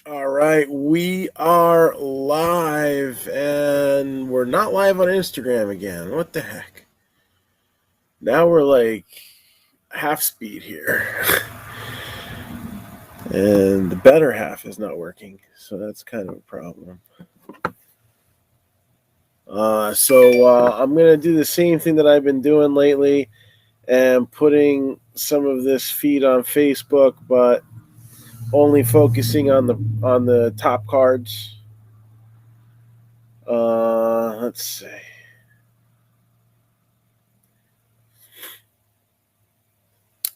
All right, we are live, and we're not live on Instagram again. What the heck? Now we're like half speed here, and the better half is not working, so that's kind of a problem. I'm gonna do the same thing that I've been doing lately, and putting some of this feed on Facebook, but only focusing on the top cards. Let's see.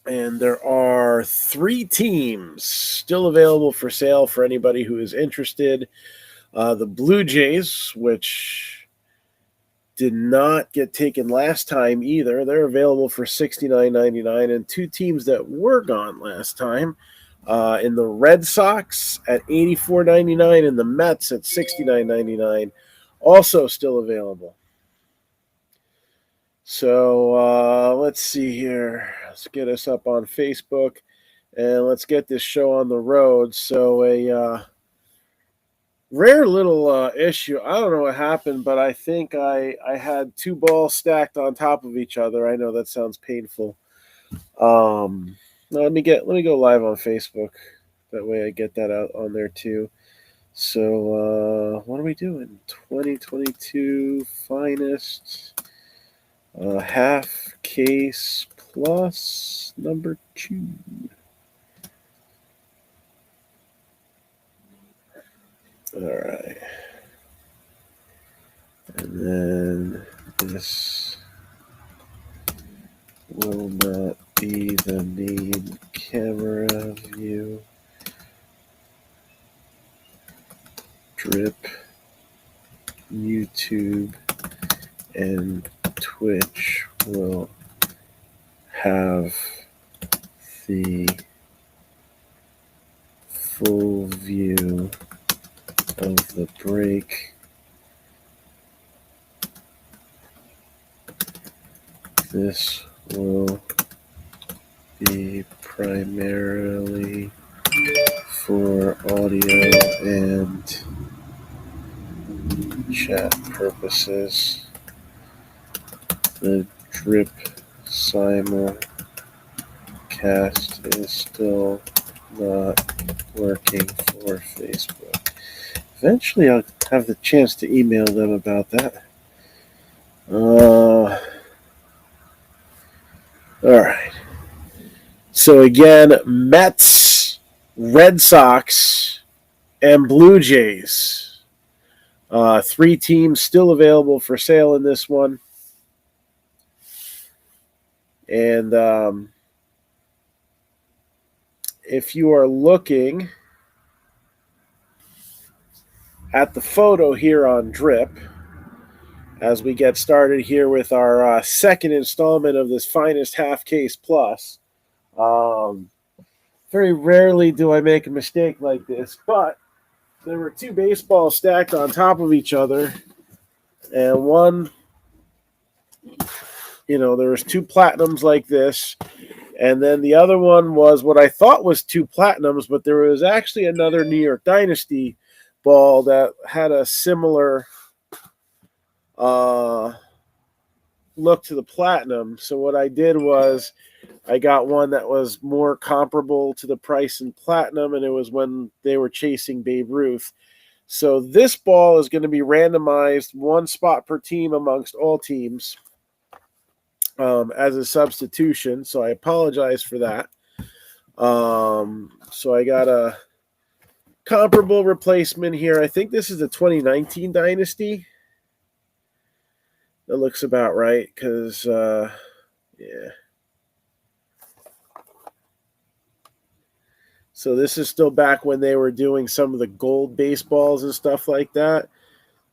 And there are 3 teams still available for sale for anybody who is interested. The Blue Jays, which did not get taken last time either, they're available for $69.99. And 2 teams that were gone last time, in the Red Sox at $84.99 and the Mets at $69.99, also still available. So let's see here. Let's get us up on Facebook, and let's get this show on the road. So a rare little issue. I don't know what happened, but I think I had 2 balls stacked on top of each other. I know that sounds painful. Let me go live on Facebook. That way I get that out on there too. So what are we doing? 2022 finest. Half case plus number 2. All right. And then this will not be the main camera view. Drip, YouTube, and Twitch will have the full view of the break. This will be primarily for audio and chat purposes. The drip simulcast is still not working for Facebook. Eventually, I'll have the chance to email them about that. All right. So again, Mets, Red Sox, and Blue Jays. 3 teams still available for sale in this one. And if you are looking at the photo here on Drip, as we get started here with our second installment of this finest half case plus, very rarely do I make a mistake like this, but there were 2 baseballs stacked on top of each other, and one, there was 2 platinums like this, and then the other one was what I thought was 2 platinums, but there was actually another New York Dynasty ball that had a similar look to the platinum. So what I did was I got one that was more comparable to the price in platinum, and it was when they were chasing Babe Ruth. So this ball is going to be randomized 1 spot per team amongst all teams as a substitution. So I apologize for that. So I got a comparable replacement here. I think this is the 2019 Dynasty. That looks about right because, yeah. So this is still back when they were doing some of the gold baseballs and stuff like that.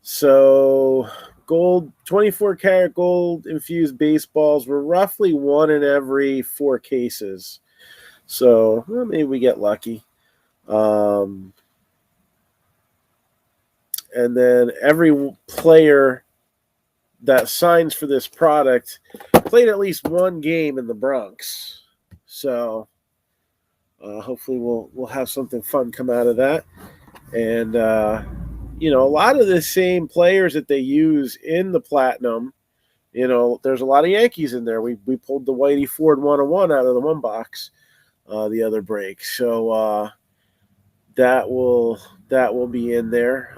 So gold, 24 karat gold infused baseballs were roughly 1 in every 4 cases. So maybe we get lucky. And then every player that signs for this product played at least 1 game in the Bronx. So hopefully we'll have something fun come out of that. And a lot of the same players that they use in the Platinum. There's a lot of Yankees in there. We pulled the Whitey Ford 101 out of the one box the other break, so that will be in there.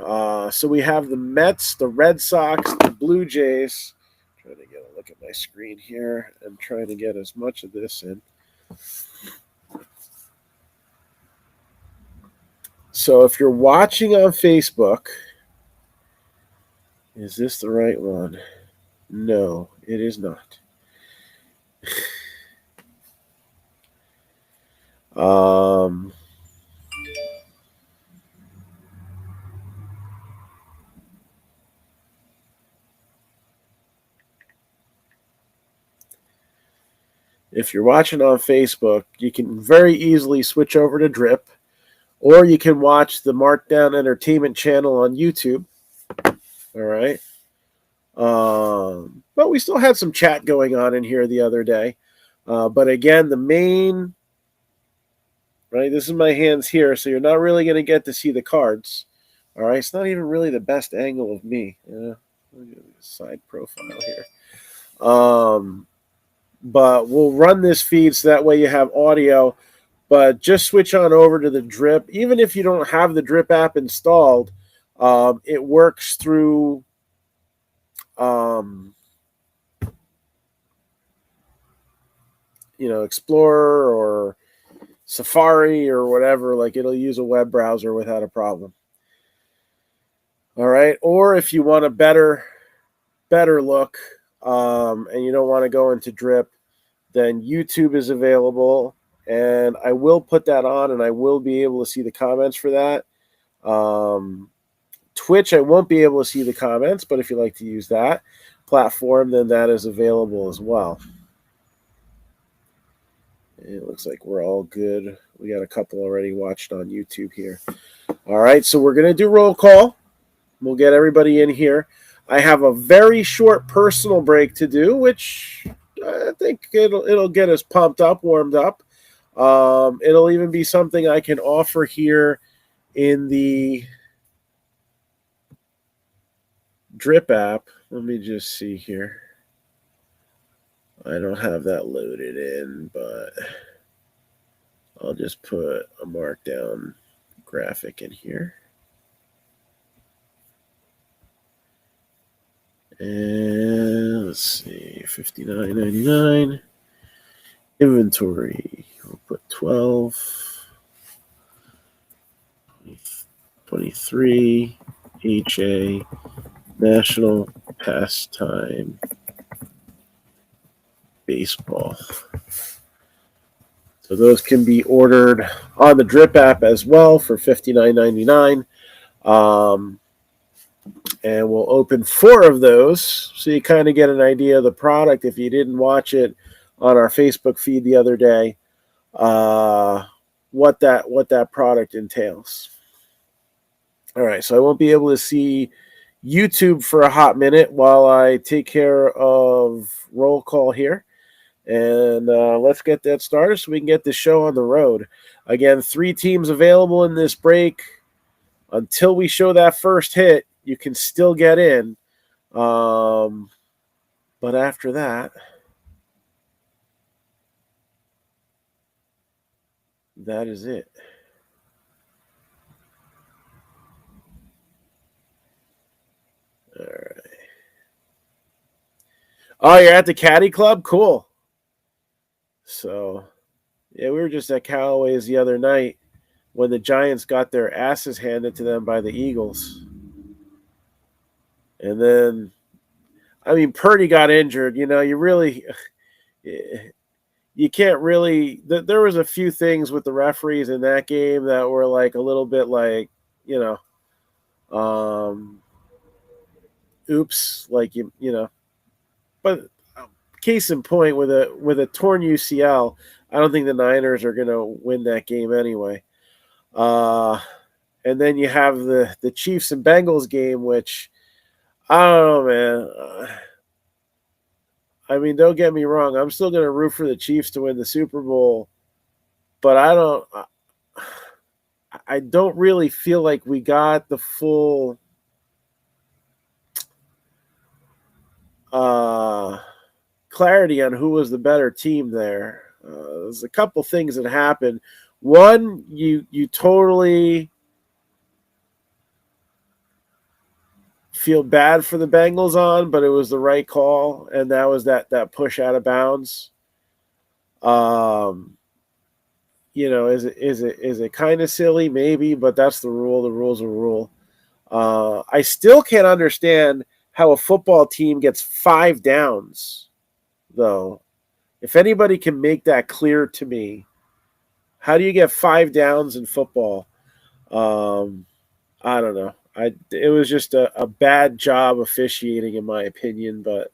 So we have the Mets, the Red Sox, the Blue Jays. Trying to get a look at my screen here and trying to get as much of this in. So if you're watching on Facebook, is this the right one? No, it is not. If you're watching on Facebook, you can very easily switch over to Drip, or you can watch the Marc-Down Entertainment channel on YouTube. All right. But we still had some chat going on in here the other day. But again, the main, right, this is my hands here, so you're not really going to get to see the cards. All right. It's not even really the best angle of me. Side profile here. But we'll run this feed so that way you have audio. But just switch on over to the Drip. Even if you don't have the Drip app installed, it works through Explorer or Safari or whatever. Like, it'll use a web browser without a problem. All right. Or if you want a better look, and you don't want to go into Drip, then YouTube is available. And I will put that on, and I will be able to see the comments for that. Twitch, I won't be able to see the comments, but if you like to use that platform, then that is available as well. It looks like we're all good. We got a couple already watched on YouTube here. All right, so we're going to do roll call. We'll get everybody in here. I have a very short personal break to do, which I think it'll get us pumped up, warmed up. It'll even be something I can offer here in the Drip app. Let me just see here. I don't have that loaded in, but I'll just put a Marc-Down graphic in here. And let's see, $59.99. Inventory, we'll put 12. 23. HA. National Pastime Baseball. So those can be ordered on the Drip app as well for $59.99. And we'll open 4 of those so you kind of get an idea of the product if you didn't watch it on our Facebook feed the other day, what that product entails. All right, so I won't be able to see YouTube for a hot minute while I take care of roll call here. And let's get that started so we can get the show on the road. Again, 3 teams available in this break. Until we show that first hit, you can still get in. But after that, that is it. All right. Oh, you're at the Caddy Club? Cool. So, yeah, we were just at Callaway's the other night when the Giants got their asses handed to them by the Eagles. And then, Purdy got injured. You can't really. There was a few things with the referees in that game that were like a little bit like, oops, like But case in point, with a torn UCL, I don't think the Niners are going to win that game anyway. And then you have the Chiefs and Bengals game, which I don't know, man. Don't get me wrong. I'm still going to root for the Chiefs to win the Super Bowl, but I don't really feel like we got the full clarity on who was the better team there. There's a couple things that happened. One, you totally feel bad for the Bengals on, but it was the right call, and that was that push out of bounds. Is it kind of silly? Maybe, but that's the rule. The rule's a rule. I still can't understand how a football team gets 5 downs, though. If anybody can make that clear to me, how do you get 5 downs in football? I don't know. It was just a bad job officiating, in my opinion. But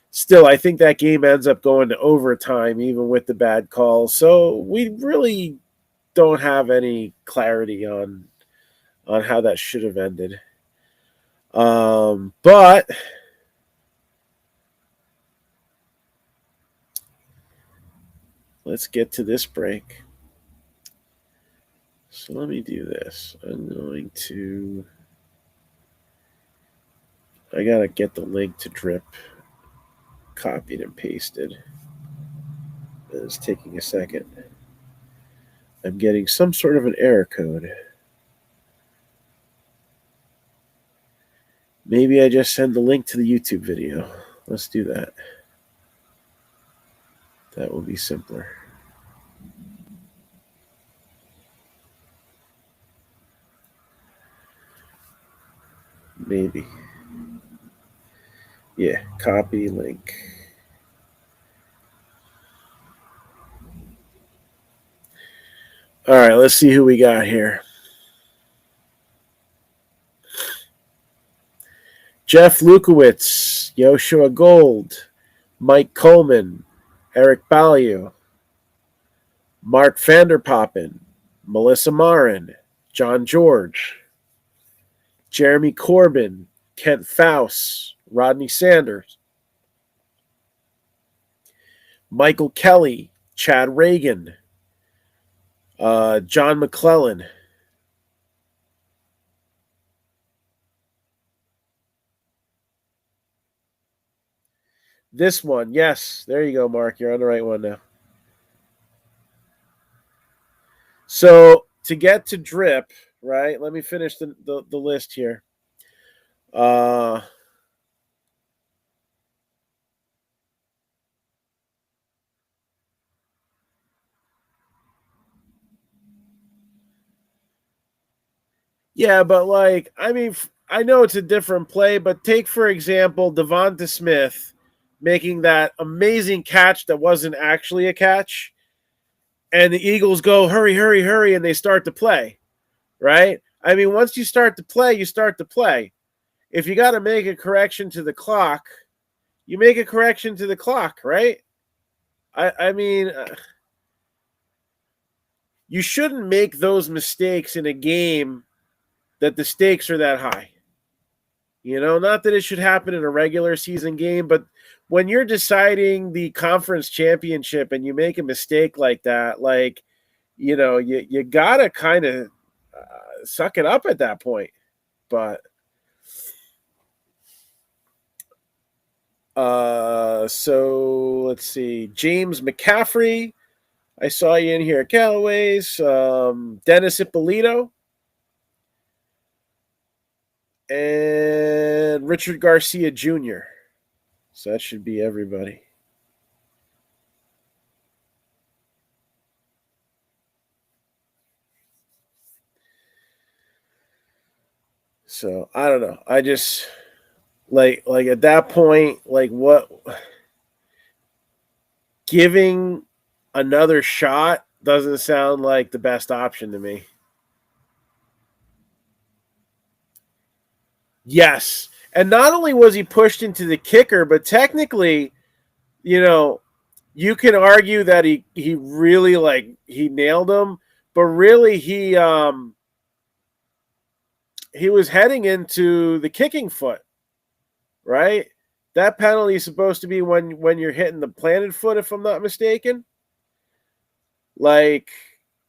still, I think that game ends up going to overtime, even with the bad call. So we really don't have any clarity on how that should have ended. But let's get to this break. So let me do this. I gotta get the link to Drip copied and pasted. It's taking a second. I'm getting some sort of an error code. Maybe I just send the link to the YouTube video. Let's do that. That will be simpler. Maybe. Yeah, copy link. All right, let's see who we got here. Jeff Lukowitz, Joshua Gold, Mike Coleman, Eric Ballieu, Mark Vanderpoppen, Melissa Marin, John George, Jeremy Corbin, Kent Faust, Rodney Sanders, Michael Kelly, Chad Reagan, John McClellan. This one, yes. There you go, Mark. You're on the right one now. So to get to Drip, right? Let me finish the list here. Yeah, but I know it's a different play, but take, for example, Devonta Smith making that amazing catch that wasn't actually a catch, and the Eagles go, hurry, hurry, hurry, and they start to play, right? Once you start to play, you start to play. If you got to make a correction to the clock, you make a correction to the clock, right? You shouldn't make those mistakes in a game that the stakes are that high. Not that it should happen in a regular season game, but when you're deciding the conference championship and you make a mistake like that, you gotta kind of suck it up at that point. But so let's see. James McCaffrey, I saw you in here at Callaway's. Dennis Ippolito. And Richard Garcia Jr. So that should be everybody. So I don't know. I just like at that point, what giving another shot doesn't sound like the best option to me. Yes. And not only was he pushed into the kicker, but technically, you can argue that he really he nailed him, but really he was heading into the kicking foot, right? That penalty is supposed to be when you're hitting the planted foot, if I'm not mistaken.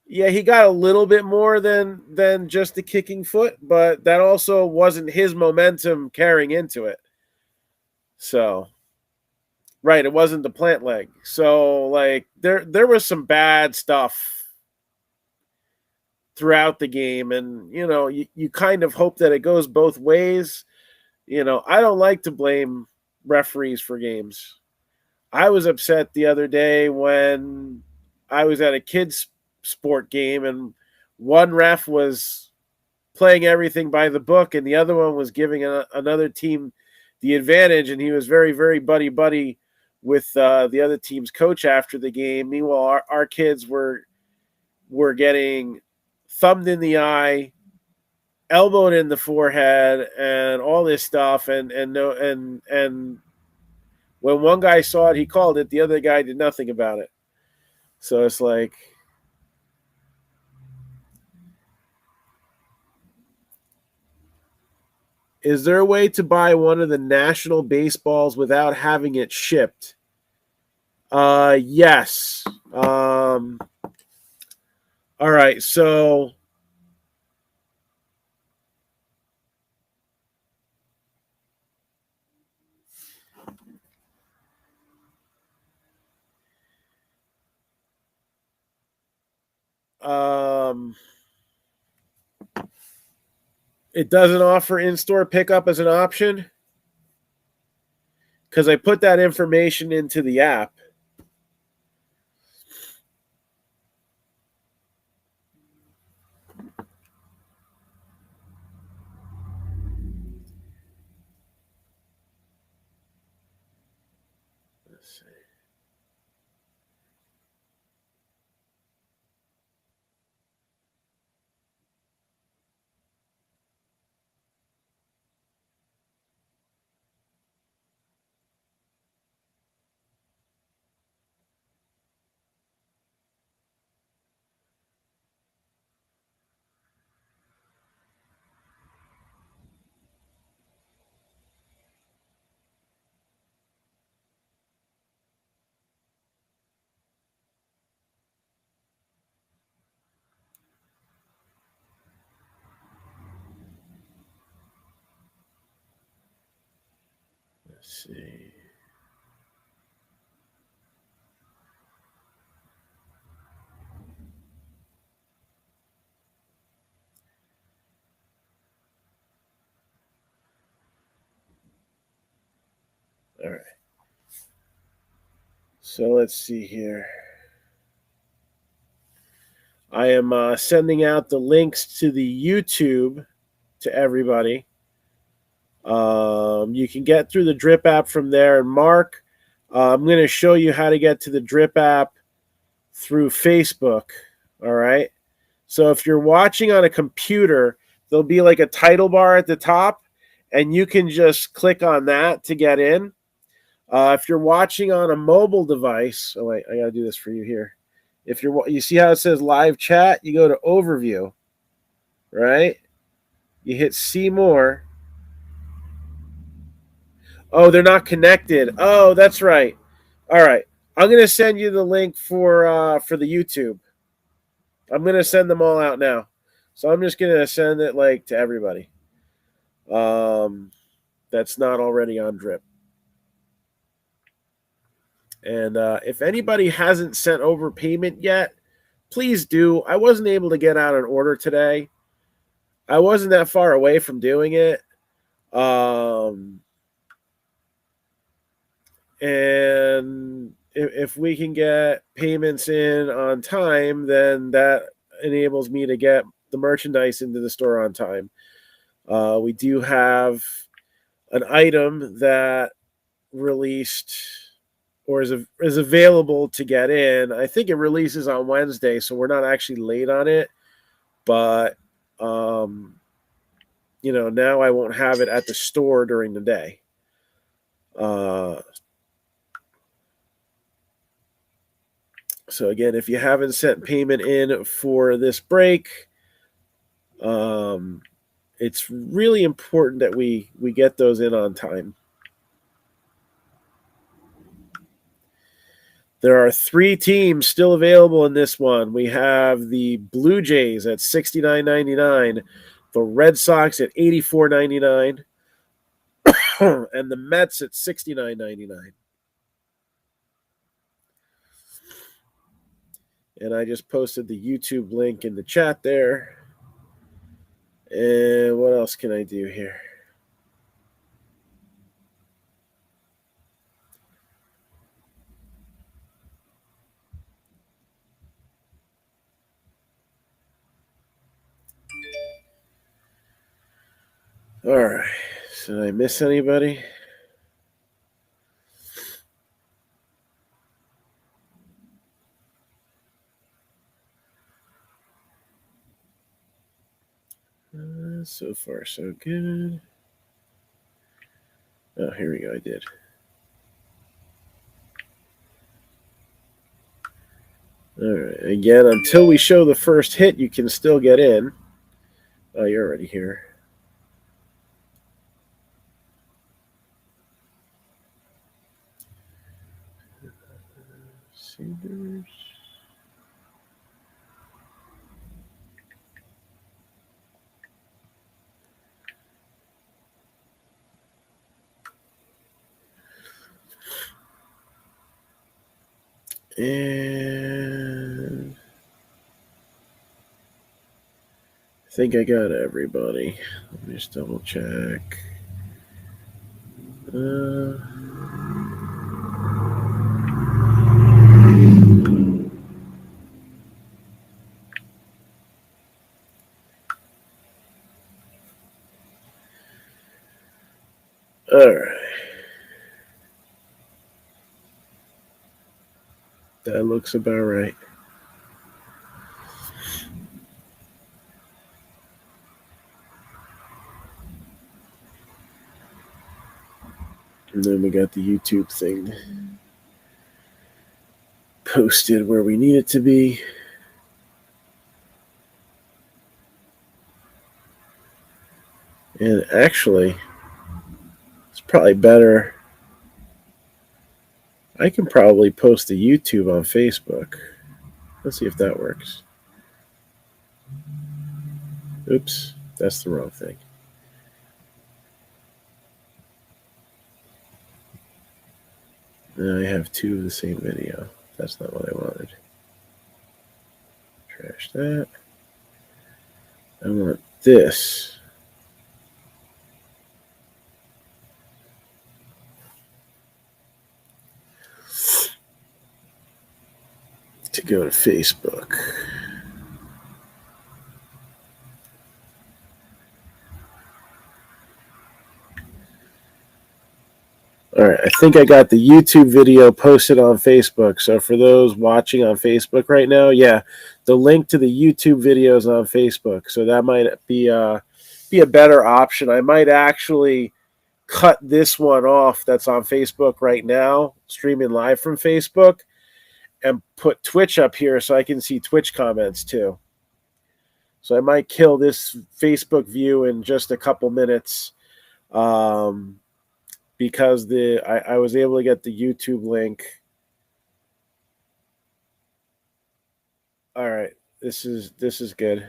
Yeah, he got a little bit more than just the kicking foot, but that also wasn't his momentum carrying into it. So, right, it wasn't the plant leg. So, like there was some bad stuff throughout the game, and you kind of hope that it goes both ways. I don't like to blame referees for games. I was upset the other day when I was at a kids sport game and one ref was playing everything by the book and the other one was giving another team the advantage, and he was very, very buddy with the other team's coach after the game. Meanwhile, our kids were getting thumbed in the eye, elbowed in the forehead, and all this stuff. And no and when one guy saw it, he called it. The other guy did nothing about it. So it's like, is there a way to buy one of the national baseballs without having it shipped? Yes. All right. So, um, it doesn't offer in-store pickup as an option because I put that information into the app. Let's see. Let's see. All right. So let's see here. I am sending out the links to the YouTube to everybody. You can get through the Drip app from there. And Mark, I'm going to show you how to get to the Drip app through Facebook. All right. So if you're watching on a computer, there'll be like a title bar at the top, and you can just click on that to get in. If you're watching on a mobile device, oh wait, I got to do this for you here. If you see how it says live chat, you go to overview, right? You hit see more. Oh, they're not connected. Oh, that's right. All right. I'm gonna send you the link for the YouTube. I'm gonna send them all out now. So I'm just gonna send it like to everybody. That's not already on Drip. And if anybody hasn't sent over payment yet, please do. I wasn't able to get out an order today. I wasn't that far away from doing it. And if we can get payments in on time, then that enables me to get the merchandise into the store on time. We do have an item that released or is available to get in. I think it releases on Wednesday, so we're not actually late on it. But now I won't have it at the store during the day. So again, if you haven't sent payment in for this break, it's really important that we get those in on time. There are 3 teams still available in this one. We have the Blue Jays at $69.99, the Red Sox at $84.99, and the Mets at $69.99. And I just posted the YouTube link in the chat there. And what else can I do here? All right. So did I miss anybody? So far, so good. Oh, here we go. I did. All right. Again, until we show the first hit, you can still get in. Oh, you're already here. Sanders. And I think I got everybody. Let me just double check. All right. That looks about right. And then we got the YouTube thing posted where we need it to be. And actually, it's probably better. I can probably post the YouTube on Facebook. Let's see if that works. Oops, that's the wrong thing. Now I have 2 of the same video. That's not what I wanted. Trash that. I want this. To go to Facebook. All right, I think I got the YouTube video posted on Facebook. So for those watching on Facebook right now, yeah, the link to the YouTube video is on Facebook. So that might be a better option. I might actually cut this one off that's on Facebook right now, streaming live from Facebook, and put Twitch up here so I can see Twitch comments too. So I might kill this Facebook view in just a couple minutes. Because I was able to get the YouTube link. All right, this is good.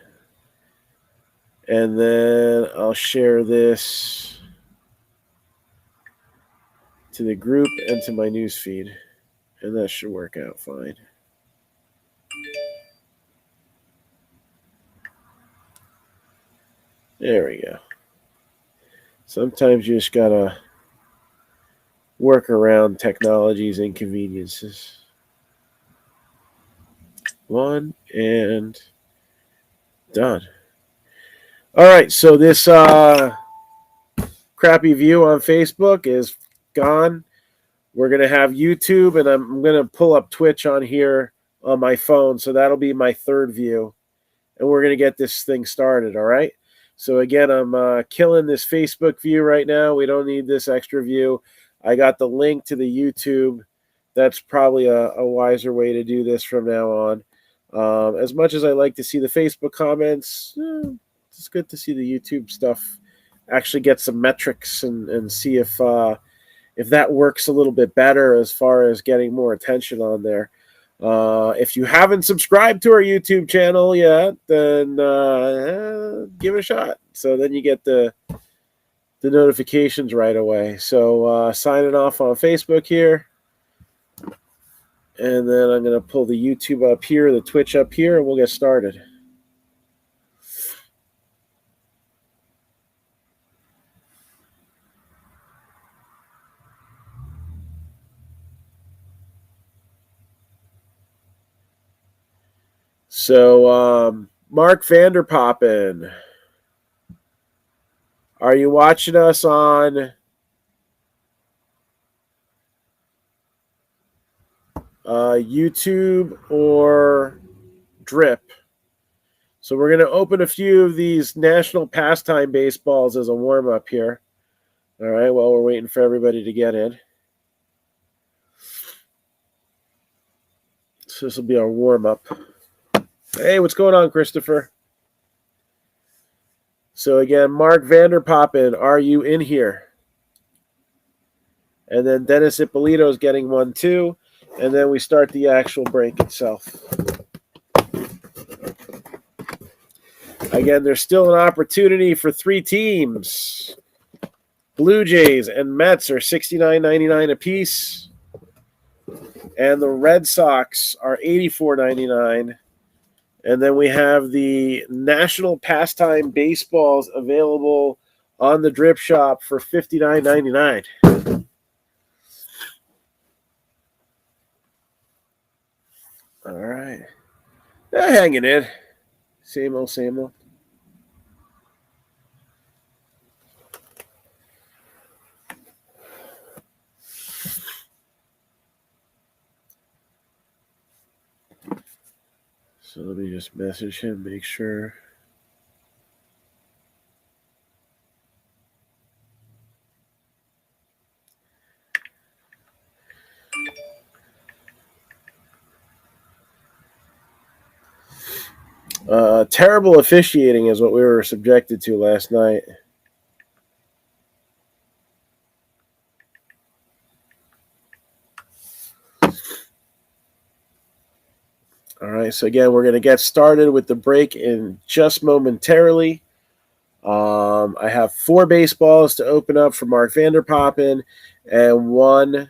And then I'll share this to the group and to my news feed, and that should work out fine. There we go. Sometimes you just gotta work around technology's inconveniences. 1 and done. All right, so this crappy view on Facebook is gone. We're going to have YouTube, and I'm going to pull up Twitch on here on my phone, so that'll be my third view, and we're going to get this thing started, all right? So again, I'm killing this Facebook view right now. We don't need this extra view. I got the link to the YouTube. That's probably a wiser way to do this from now on. As much as I like to see the Facebook comments, it's good to see the YouTube stuff actually get some metrics and see if if that works a little bit better as far as getting more attention on there. If you haven't subscribed to our YouTube channel yet, then give it a shot. So then you get the notifications right away. So signing off on Facebook here. And then I'm going to pull the YouTube up here, the Twitch up here, and we'll get started. So, Mark Vanderpoppen, are you watching us on YouTube or Drip? So we're going to open a few of these National Pastime Baseballs as a warm-up here. All right, while we're waiting for everybody to get in. So this will be our warm-up. Hey, what's going on, Christopher? So again, Mark Vanderpoppen, are you in here? And then Dennis Ippolito is getting one too. And then we start the actual break itself. Again, there's still an opportunity for 3 teams. Blue Jays and Mets are $69.99 apiece. And the Red Sox are $84.99. And then we have the National Pastime Baseballs available on the Drip Shop for $59.99. All right. They're hanging in. Same old, same old. So let me just message him, make sure. Terrible officiating is what we were subjected to last night. All right, so again, we're going to get started with the break in just momentarily. I have 4 baseballs to open up for Mark Vanderpoppen and 1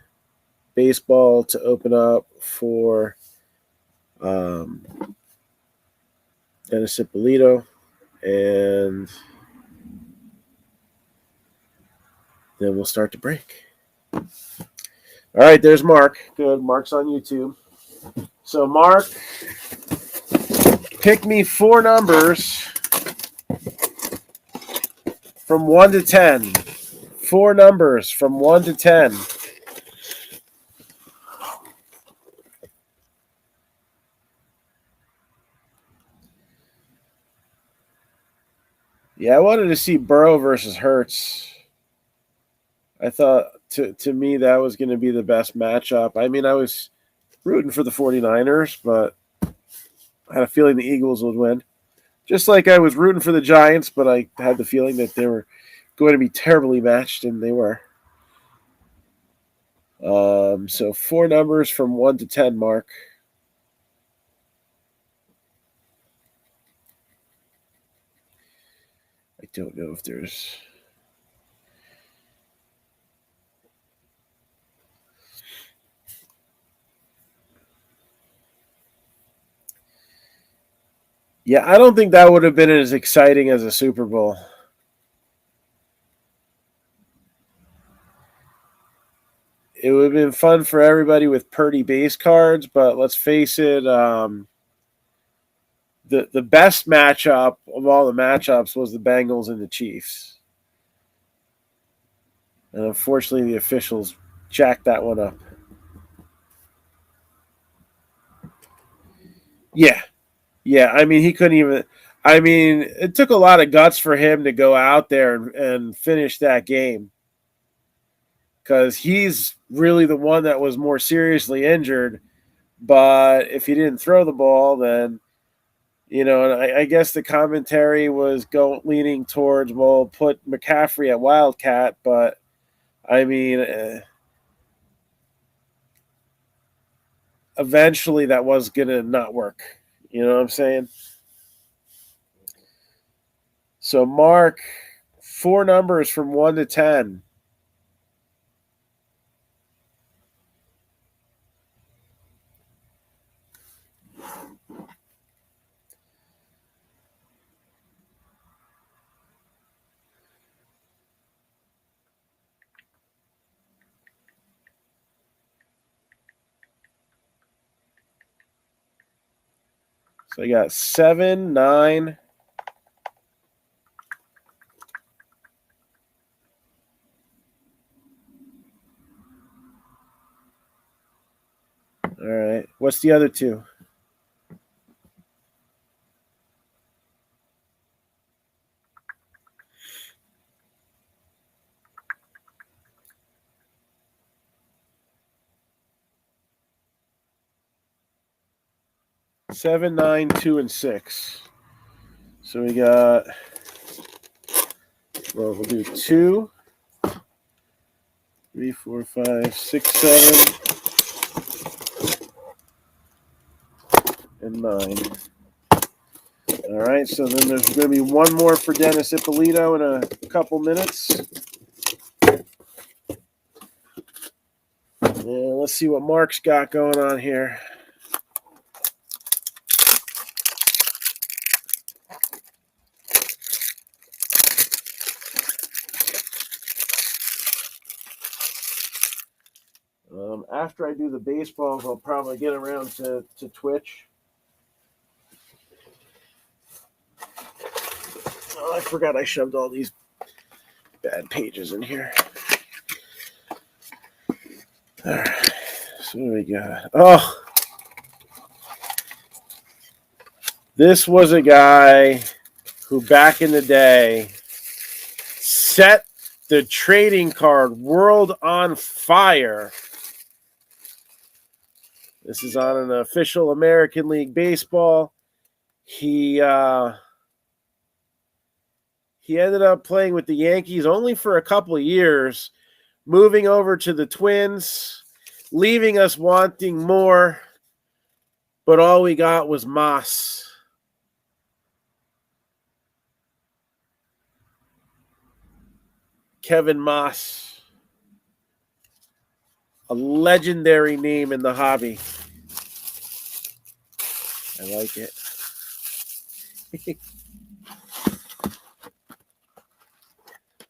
baseball to open up for Dennis Ippolito. And then we'll start the break. All right, there's Mark. Good. Mark's on YouTube. So, Mark, pick me 4 numbers from 1 to 10. 4 numbers from 1 to 10. Yeah, I wanted to see Burrow versus Hurts. I thought, to me, that was going to be the best matchup. I mean, I was rooting for the 49ers, but I had a feeling the Eagles would win. Just like I was rooting for the Giants, but I had the feeling that they were going to be terribly matched, and they were. So 4 numbers from 1 to 10, Mark. I don't know if there's... Yeah, I don't think that would have been as exciting as a Super Bowl. It would have been fun for everybody with Purdy base cards, but let's face it, the best matchup of all the matchups was the Bengals and the Chiefs. And unfortunately, the officials jacked that one up. Yeah. I mean, he couldn't even... I mean, it took a lot of guts for him to go out there and finish that game. Because he's really the one that was more seriously injured. But if he didn't throw the ball, then, and I guess the commentary was leaning towards, well, put McCaffrey at Wildcat. But, I mean, eventually that was going to not work. You know what I'm saying? So, Mark, 4 numbers from 1 to 10. So I got 7, 9. All right. What's the other 2? 7, 9, 2, and 6. So we got, well, we'll do 2, 3, 4, 5, 6, 7, and 9. All right, so then there's going to be one more for Dennis Ippolito in a couple minutes. Yeah, let's see what Mark's got going on here. After I do the baseballs, I'll probably get around to Twitch. Oh, I forgot I shoved all these bad pages in here. All right, so what do we got? Oh, this was a guy who back in the day set the trading card world on fire. This is on an official American League Baseball. He ended up playing with the Yankees only for a couple of years, moving over to the Twins, leaving us wanting more, but all we got was Moss. Kevin Moss, a legendary name in the hobby. I like it.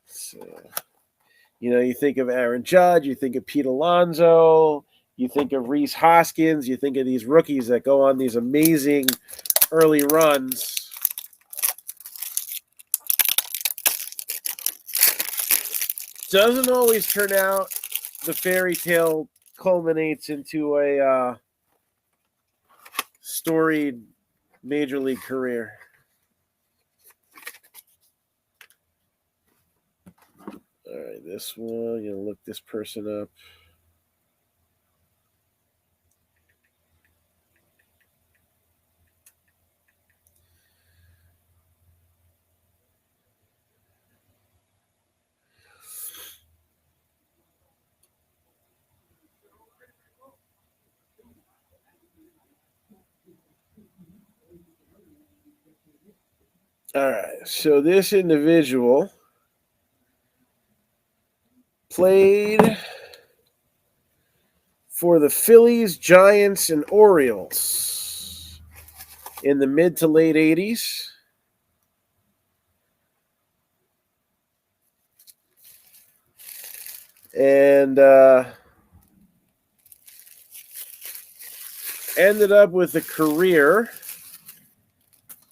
So, you think of Aaron Judge, you think of Pete Alonso, you think of Rhys Hoskins, you think of these rookies that go on these amazing early runs. Doesn't always turn out. The fairy tale culminates into a storied major league career. All right, this one, I'm going to look this person up. All right, so this individual played for the Phillies, Giants, and Orioles in the mid to late 80s. And ended up with a career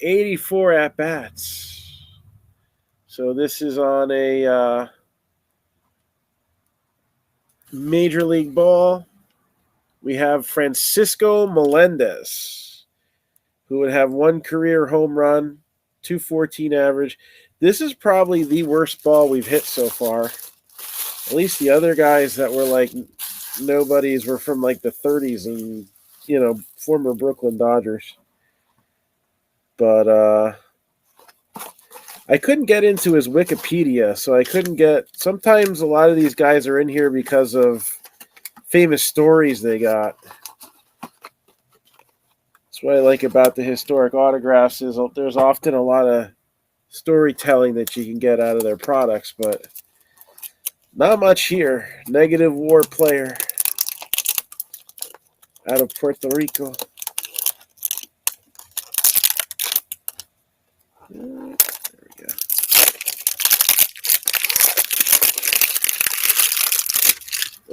84 at-bats. So this is on a Major League Ball. We have Francisco Melendez, who would have 1 career home run, 214 average. This is probably the worst ball we've hit so far. At least the other guys that were like nobodies were from like the 30s and, former Brooklyn Dodgers. But I couldn't get into his Wikipedia, so I couldn't get. Sometimes a lot of these guys are in here because of famous stories they got. That's what I like about the historic autographs is there's often a lot of storytelling that you can get out of their products, but not much here. Negative war player out of Puerto Rico. There we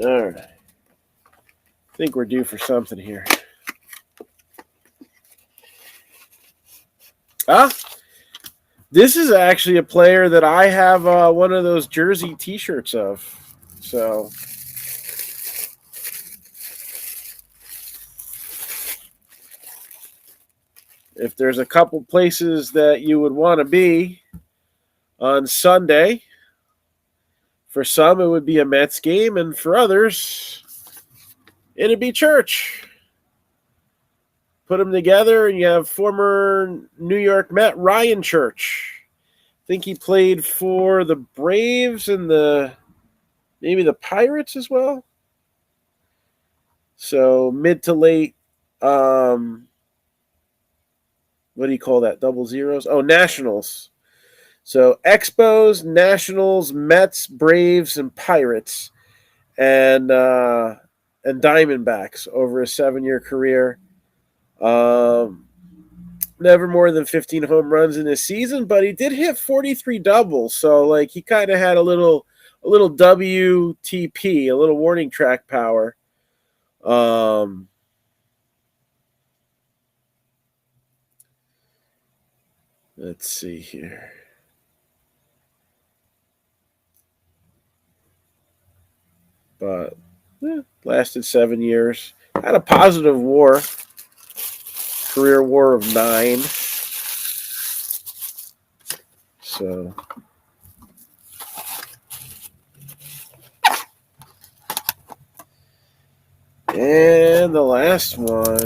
go. All right. I think we're due for something here. Ah, this is actually a player that I have one of those jersey T-shirts of. So if there's a couple places that you would want to be on Sunday, for some it would be a Mets game, and for others it'd be church. Put them together, and you have former New York Met Ryan Church. I think he played for the Braves and maybe the Pirates as well. So mid to late, what do you call that? Double zeros? Oh, Nationals. So Expos, Nationals, Mets, Braves, and Pirates, and Diamondbacks over a 7-year career. Never more than 15 home runs in his season, but he did hit 43 doubles. So like he kind of had a little WTP, a little warning track power. Let's see here. But lasted 7 years. Had a positive WAR, career WAR of 9. So and the last one.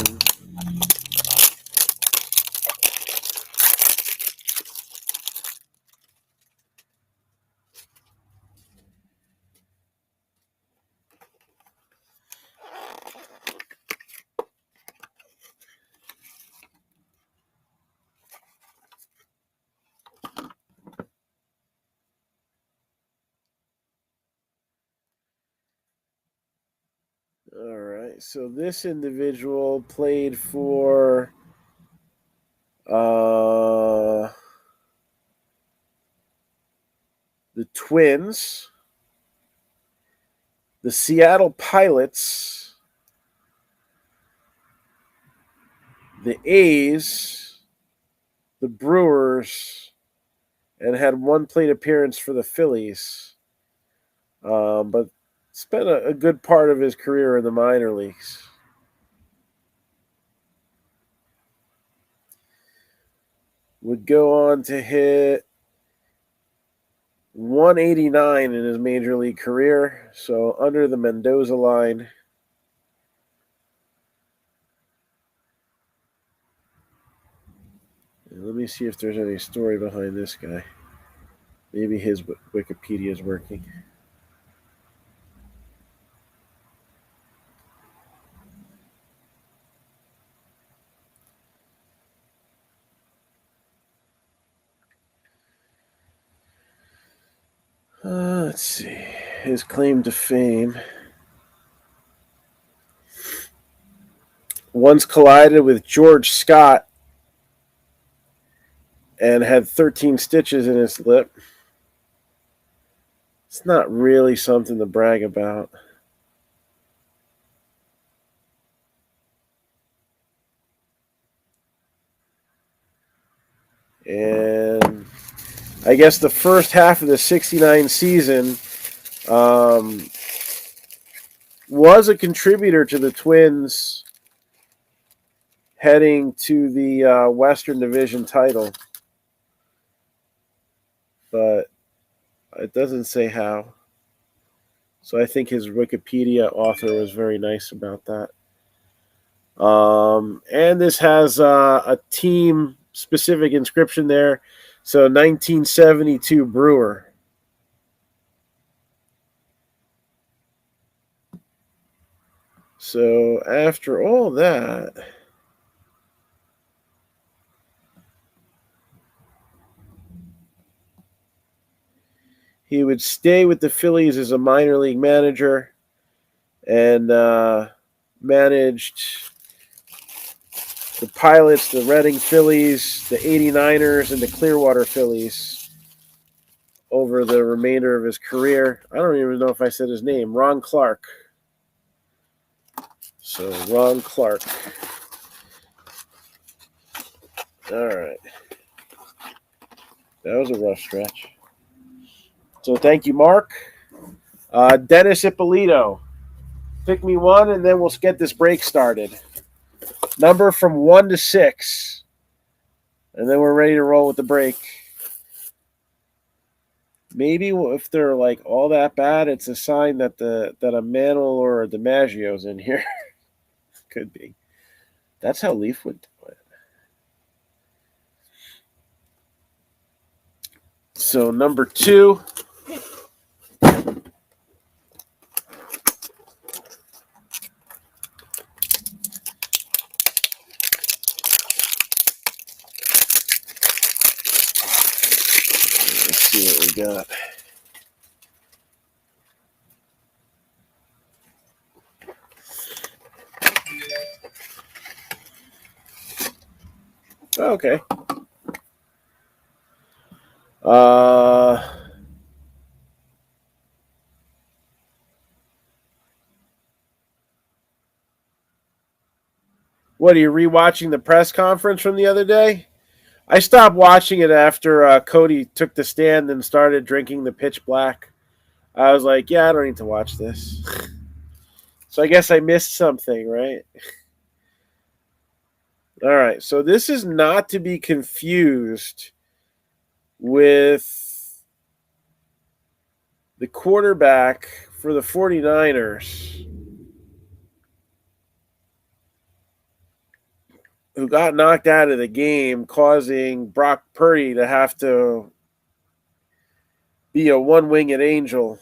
All right. So this individual played for the Twins, the Seattle Pilots, the A's, the Brewers, and had one plate appearance for the Phillies. But spent a good part of his career in the minor leagues. Would go on to hit 189 in his major league career, so under the Mendoza line. And let me see if there's any story behind this guy. Maybe his Wikipedia is working. Let's see. His claim to fame. Once collided with George Scott and had 13 stitches in his lip. It's not really something to brag about. And I guess the first half of the 69 season was a contributor to the Twins heading to the Western Division title. But it doesn't say how. So I think his Wikipedia author was very nice about that. And this has a team-specific inscription there. So 1972 Brewer. So after all that, He would stay with the Phillies as a minor league manager and managed the Pilots, the Reading Phillies, the 89ers, and the Clearwater Phillies over the remainder of his career. I don't even know if I said his name. Ron Clark. So, Ron Clark. All right. That was a rough stretch. So, thank you, Mark. Dennis Ippolito. Pick me one, and then we'll get this break started. Number from 1 to 6. And then we're ready to roll with the break. Maybe if they're like all that bad, it's a sign that a Mantle or a DiMaggio's in here. Could be. That's how Leaf would do it. So number 2. Let's see what we got. Okay. What, are you rewatching the press conference from the other day? I stopped watching it after Cody took the stand and started drinking the pitch black. I was like, yeah, I don't need to watch this. So I guess I missed something, right? All right, so this is not to be confused with the quarterback for the 49ers who got knocked out of the game, causing Brock Purdy to have to be a one-winged angel.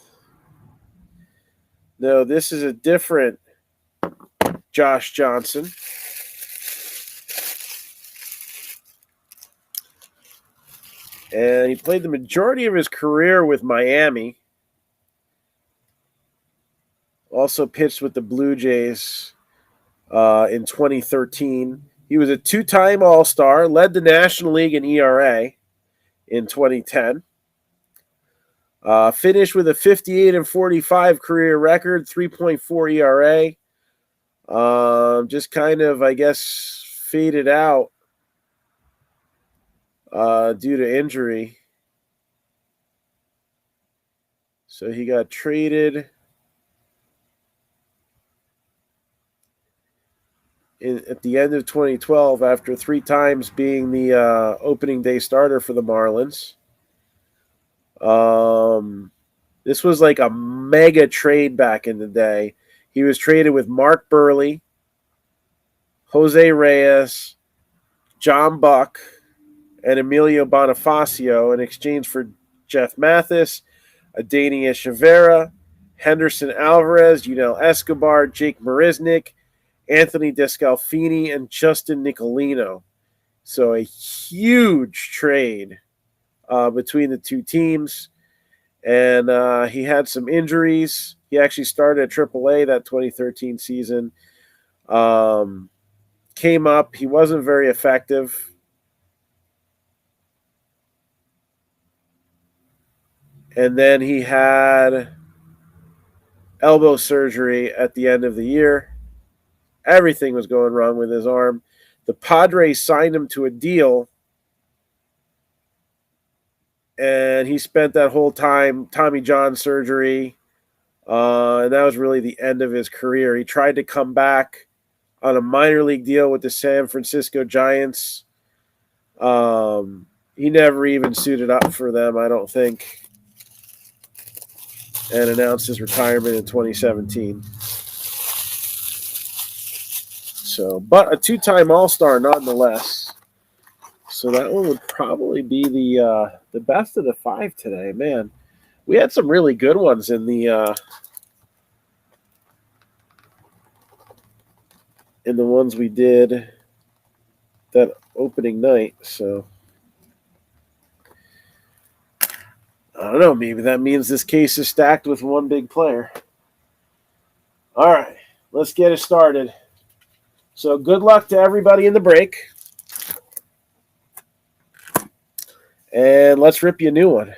No, this is a different Josh Johnson. And he played the majority of his career with Miami. Also pitched with the Blue Jays in 2013. He was a 2-time All-Star, led the National League in ERA in 2010. Finished with a 58-45 career record, 3.4 ERA. Just kind of, I guess, faded out due to injury. So he got traded at the end of 2012 after 3 times being the opening day starter for the Marlins. This was like a mega trade back in the day. He was traded with Mark Burley, Jose Reyes, John Buck, and Emilio Bonifacio in exchange for Jeff Mathis, Adani Echeverria, Henderson Alvarez, Yunel Escobar, Jake Marisnick, Anthony Descalfini, and Justin Nicolino. So a huge trade between the two teams. And he had some injuries. He actually started at AAA that 2013 season. Came up. He wasn't very effective. And then he had elbow surgery at the end of the year. Everything was going wrong with his arm. The Padres signed him to a deal, and he spent that whole time Tommy John surgery, and that was really the end of his career. He tried to come back on a minor league deal with the San Francisco Giants. He never even suited up for them, I don't think, and announced his retirement in 2017. So, but a 2-time All-Star nonetheless. So that one would probably be the best of the 5 today, man. We had some really good ones in the ones we did that opening night. So, I don't know. Maybe that means this case is stacked with one big player. All right, let's get it started. So good luck to everybody in the break. And let's rip you a new one.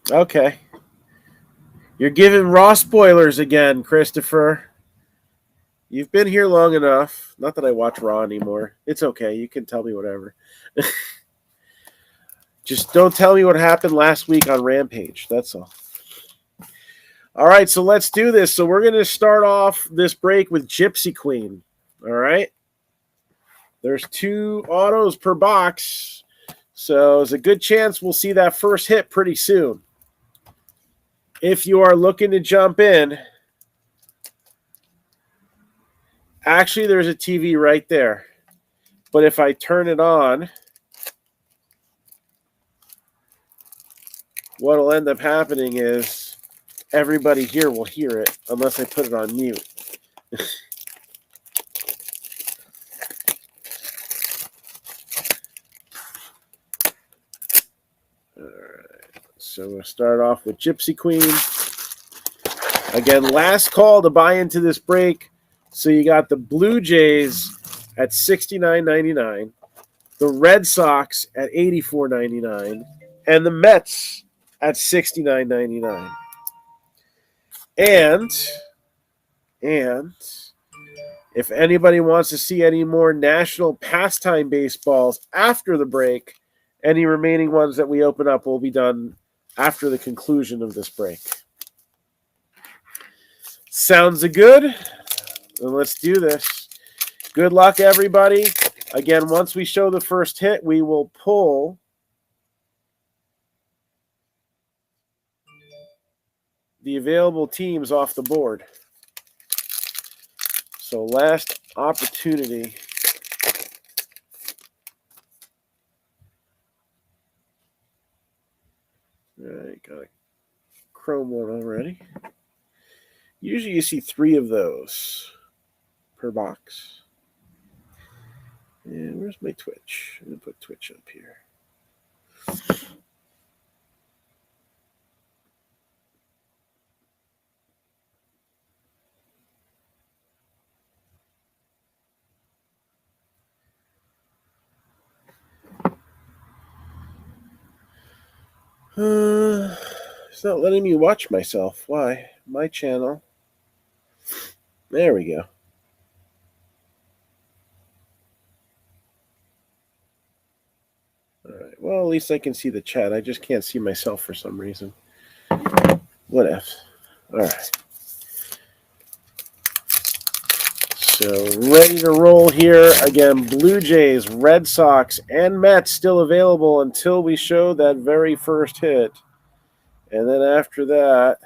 Okay. You're giving Raw spoilers again, Christopher. You've been here long enough. Not that I watch Raw anymore. It's okay. You can tell me whatever. Just don't tell me what happened last week on Rampage. That's all. All right, so let's do this. So we're going to start off this break with Gypsy Queen. All right. There's 2 autos per box. So there's a good chance we'll see that first hit pretty soon. If you are looking to jump in, actually there's a TV right there. But if I turn it on, what will end up happening is everybody here will hear it unless I put it on mute. All right, so we'll start off with Gypsy Queen. Again, last call to buy into this break. So you got the Blue Jays at $69.99, the Red Sox at $84.99, and the Mets at $69.99. And if anybody wants to see any more national pastime baseballs after the break, any remaining ones that we open up will be done after the conclusion of this break. Sounds good? Then let's do this. Good luck, everybody. Again, once we show the first hit, we will pull the available teams off the board. So last opportunity. All right, got a chrome one already. Usually you see 3 of those per box. And where's my Twitch? I'm going to put Twitch up here. It's not letting me watch myself. Why? My channel. There we go. All right. Well, at least I can see the chat. I just can't see myself for some reason. What F? All right. So ready to roll here. Again, Blue Jays, Red Sox, and Mets still available until we show that very first hit. And then after that,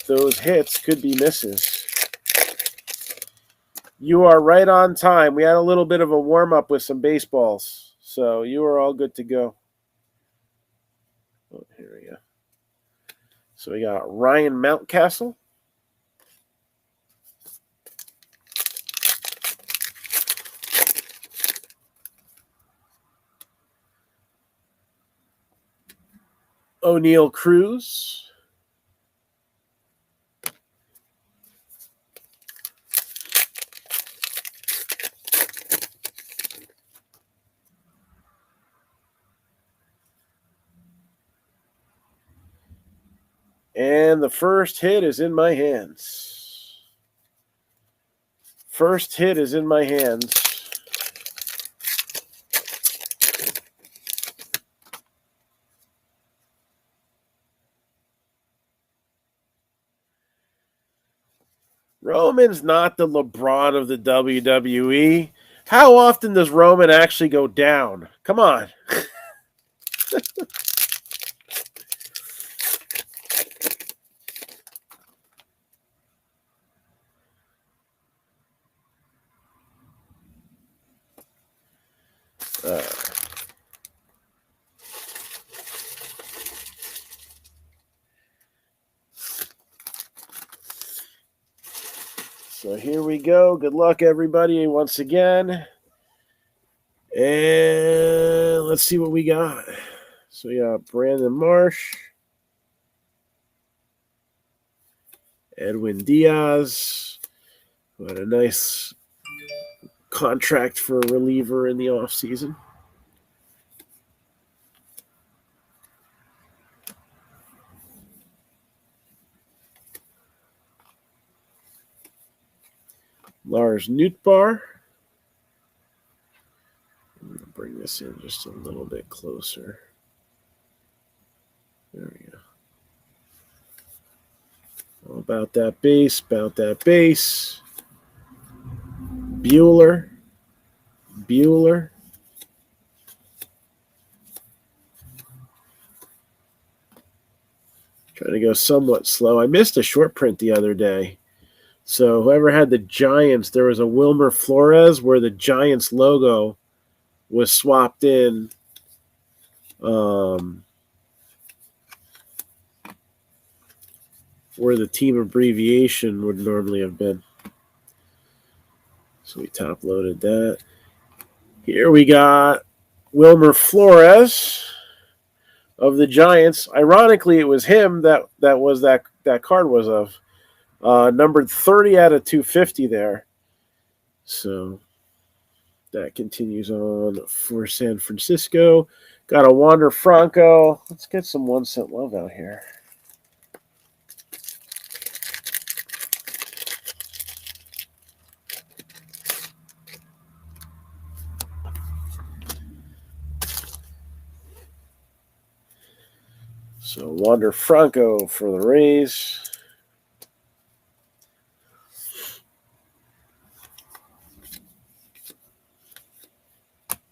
those hits could be misses. You are right on time. We had a little bit of a warm-up with some baseballs. So you are all good to go. Oh, here we go. So we got Ryan Mountcastle. O'Neal Cruz. And the first hit is in my hands. First hit is in my hands. Roman's not the LeBron of the WWE. How often does Roman actually go down? Come on. Uh, So here we go. Good luck, everybody, once again. And let's see what we got. So we got Brandon Marsh, Edwin Diaz, who had a nice contract for a reliever in the offseason. Lars Nootbaar. I'm going to bring this in just a little bit closer. There we go. All about that base, Bueller. Trying to go somewhat slow. I missed a short print the other day. So whoever had the Giants, there was a Wilmer Flores where the Giants logo was swapped in. Where the team abbreviation would normally have been. So we top loaded that. Here we got Wilmer Flores of the Giants. Ironically, it was him that card was of. Numbered 30 out of 250 there. So that continues on for San Francisco. Got a Wander Franco. Let's get some 1 cent love out here. So Wander Franco for the Rays.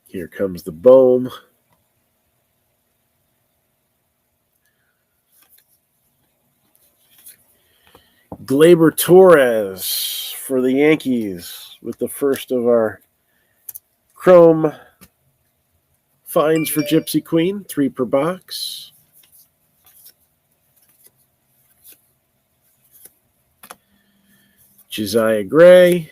Here comes the Bohm. Gleyber Torres for the Yankees with the first of our Chrome finds for Gypsy Queen, 3 per box. Josiah Gray.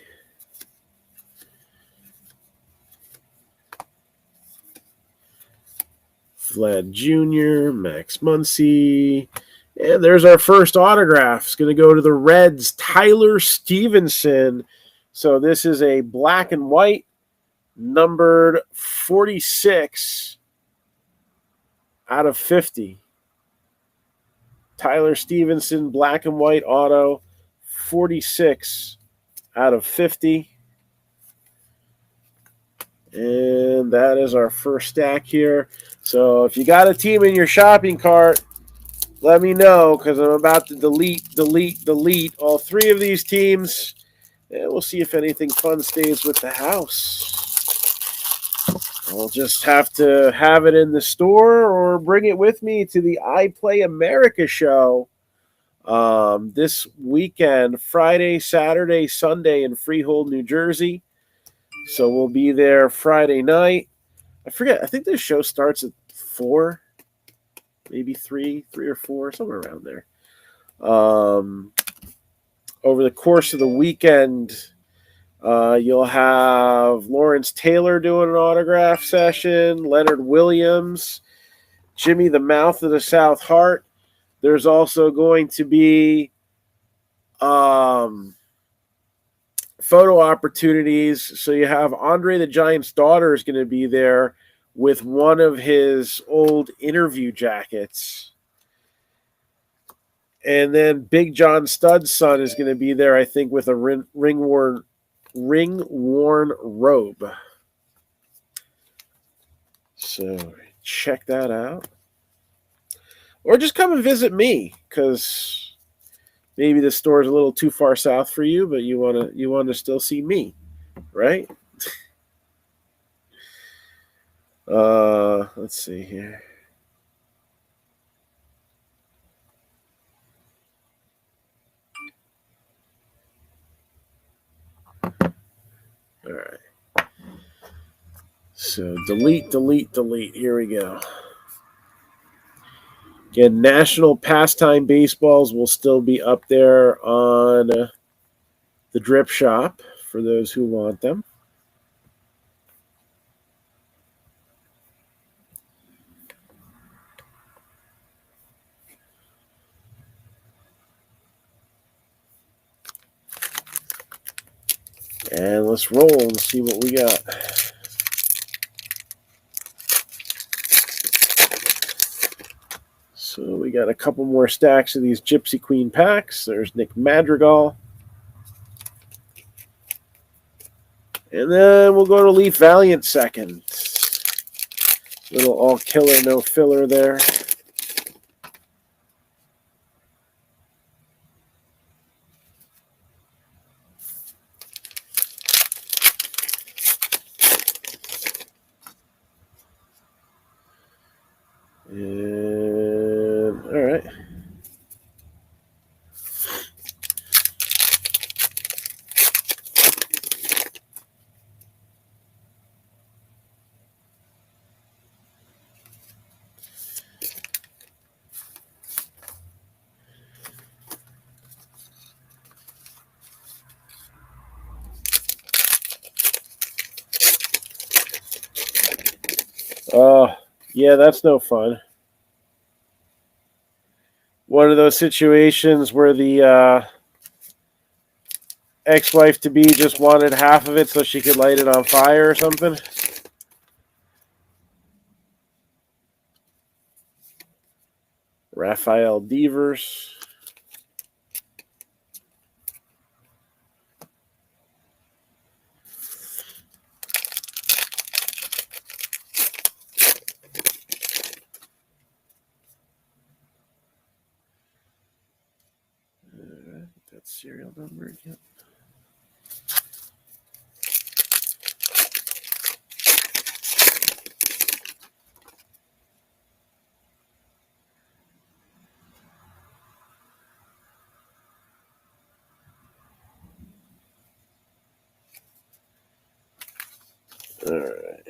Vlad Jr., Max Muncy. And there's our first autograph. It's going to go to the Reds, Tyler Stevenson. So this is a black and white, numbered 46 out of 50. Tyler Stevenson, black and white auto, 46 out of 50. And that is our first stack here. So if you got a team in your shopping cart, let me know because I'm about to delete all 3 of these teams. And we'll see if anything fun stays with the house. I'll just have to have it in the store or bring it with me to the I Play America show this weekend, Friday, Saturday, Sunday in Freehold, New Jersey. So we'll be there Friday night. I forget. I think this show starts at 4, maybe 3 or 4, somewhere around there. Over the course of the weekend, you'll have Lawrence Taylor doing an autograph session, Leonard Williams, Jimmy the Mouth of the South Heart. There's also going to be photo opportunities. So you have Andre the Giant's daughter is going to be there with one of his old interview jackets. And then Big John Stud's son is going to be there, I think, with a ring-worn robe. So check that out. Or just come and visit me, because maybe the store is a little too far south for you, but you want to still see me, right? Let's see here. All right. So delete. Here we go. Again, National Pastime Baseballs will still be up there on the drip shop for those who want them. And let's roll and see what we got. So we got a couple more stacks of these Gypsy Queen packs. There's Nick Madrigal. And then we'll go to Leaf Valiant second. Little all killer, no filler there. And all right. Yeah, that's no fun. One of those situations where the ex-wife-to-be just wanted half of it so she could light it on fire or something. Raphael Devers. That's serial number again. All right.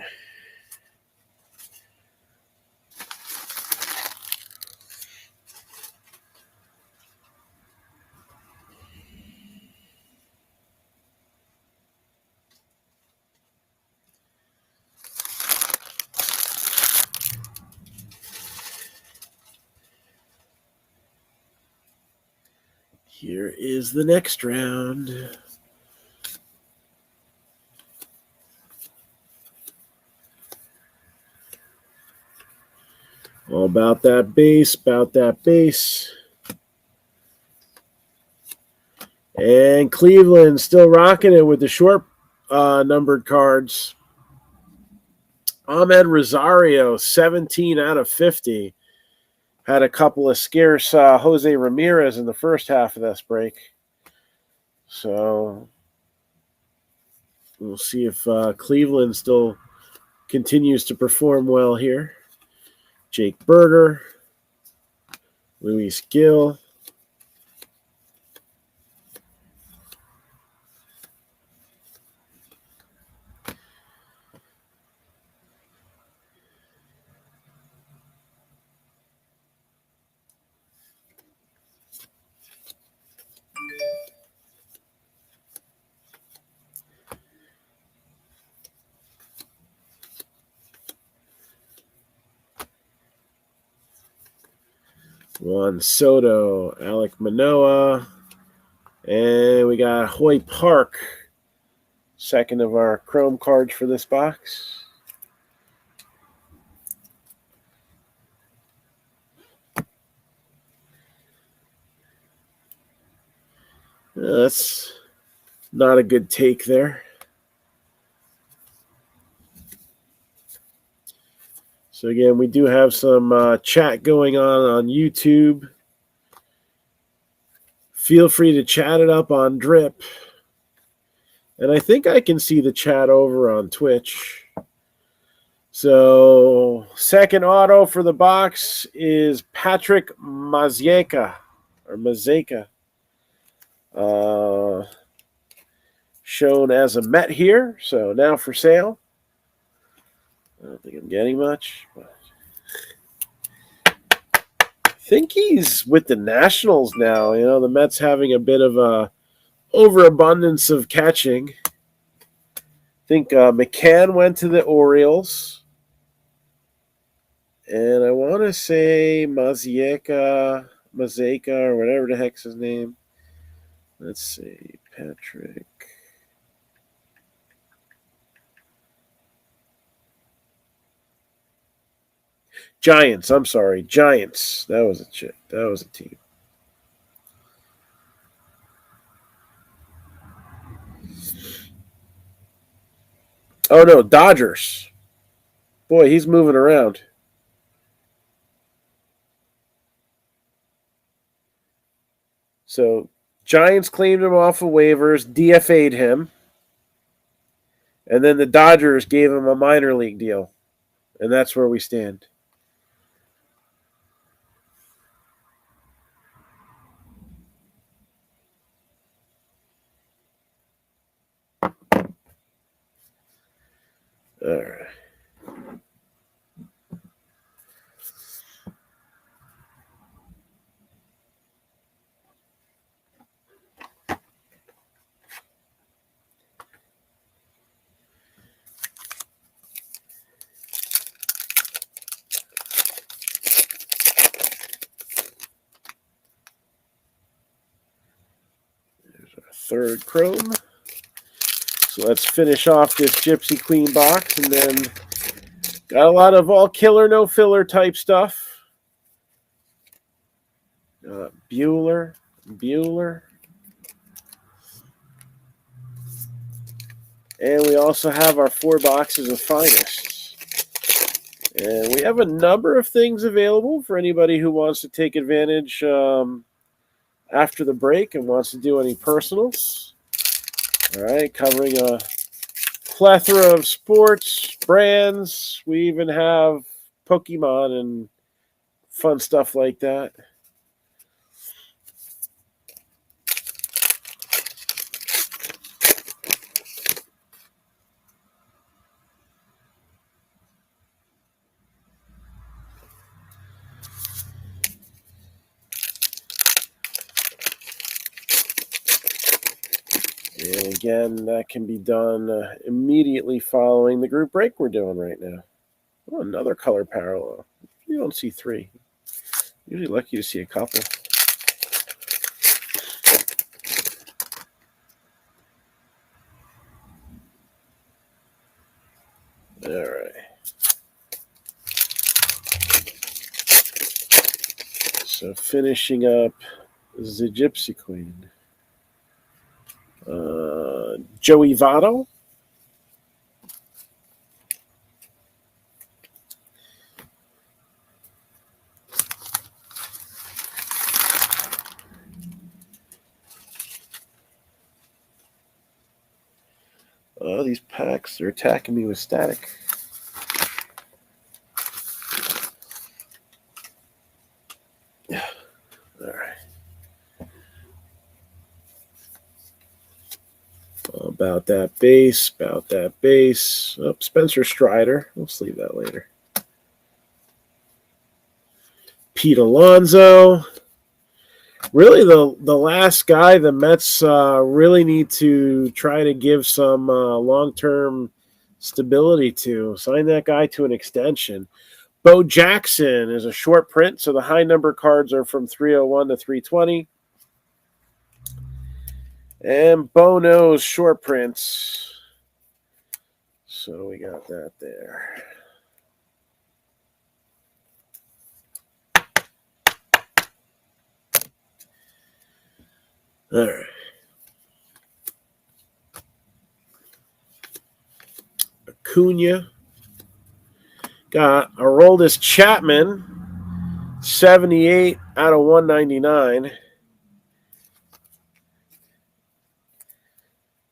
Here is the next round. All about that base, about that base. And Cleveland still rocking it with the short numbered cards. Ahmed Rosario, 17 out of 50. Had a couple of scarce Jose Ramirez in the first half of this break. So we'll see if Cleveland still continues to perform well here. Jake Berger, Luis Gill. Juan Soto, Alek Manoah, and we got Hoy Park, second of our Chrome cards for this box. That's not a good take there. So again, we do have some chat going on YouTube. Feel free to chat it up on Drip. And I think I can see the chat over on Twitch. So second auto for the box is Patrick Mazeika. Shown as a Met here. So now for sale. I don't think I'm getting much. But I think he's with the Nationals now. You know, the Mets having a bit of a overabundance of catching. I think McCann went to the Orioles. And I want to say Mazieka, or whatever the heck's his name. Let's see, Patrick. Giants. I'm sorry, Giants. That was a chick. That was a team. Oh no, Dodgers. Boy, he's moving around. So Giants claimed him off of waivers, DFA'd him, and then the Dodgers gave him a minor league deal, and that's where we stand. All right. Third Chrome. So let's finish off this Gypsy Queen box, and then got a lot of all killer, no filler type stuff. Bueller. And we also have our 4 boxes of Finest. And we have a number of things available for anybody who wants to take advantage after the break and wants to do any personals. All right, covering a plethora of sports, brands. We even have Pokemon and fun stuff like that. And again, that can be done immediately following the group break we're doing right now. Oh, another color parallel. You don't see 3. Usually lucky to see a couple. All right. So finishing up the Gypsy Queen. Joey Votto. Oh, these packs, they're attacking me with static. All right. About that base. Oh, Spencer Strider. Let's leave that later. Pete Alonso. Really, the last guy the Mets really need to try to give some long-term stability to. Sign that guy to an extension. Bo Jackson is a short print, so the high number cards are from 301 to 320. And Bo knows short prints. So we got that there. All right. Acuna. Got Aroldis Chapman, 78 out of 199.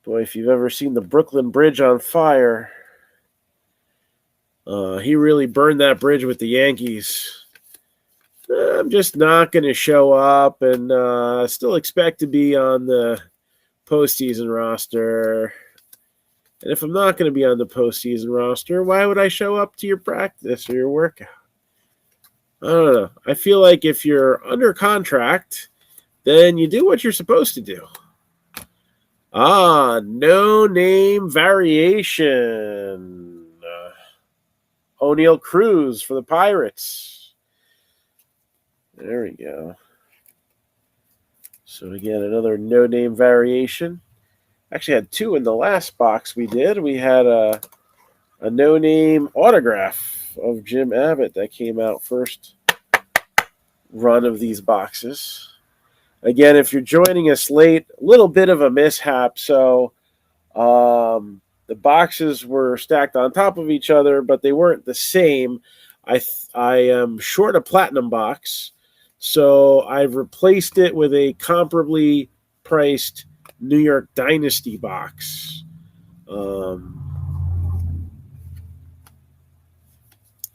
Boy, if you've ever seen the Brooklyn Bridge on fire, he really burned that bridge with the Yankees. I'm just not going to show up and still expect to be on the postseason roster. And if I'm not going to be on the postseason roster, why would I show up to your practice or your workout? I don't know. I feel like if you're under contract, then you do what you're supposed to do. No name variation. O'Neal Cruz for the Pirates. There we go. So again, another no name variation. Actually had two in the last box we did. We had a no name autograph of Jim Abbott that came out first run of these boxes. Again, if you're joining us late, a little bit of a mishap. So the boxes were stacked on top of each other, but they weren't the same. I am short a platinum box, so I've replaced it with a comparably priced New York Dynasty box.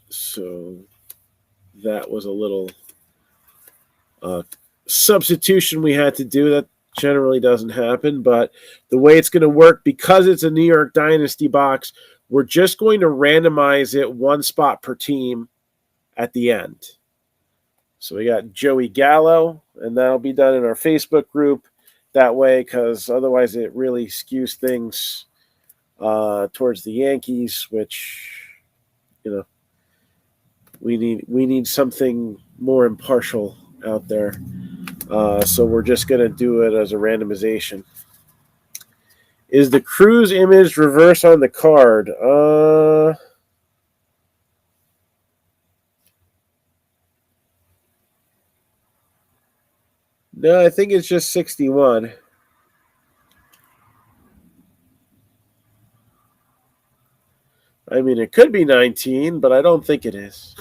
So that was a little substitution we had to do. That generally doesn't happen, but the way it's going to work, because it's a New York Dynasty box, we're just going to randomize it one spot per team at the end. So we got Joey Gallo, and that'll be done in our Facebook group that way, because otherwise it really skews things towards the Yankees, which, you know, we need something more impartial out there. So we're just going to do it as a randomization. Is the Cruz image reverse on the card? No, I think it's just 61. I mean, it could be 19, but I don't think it is.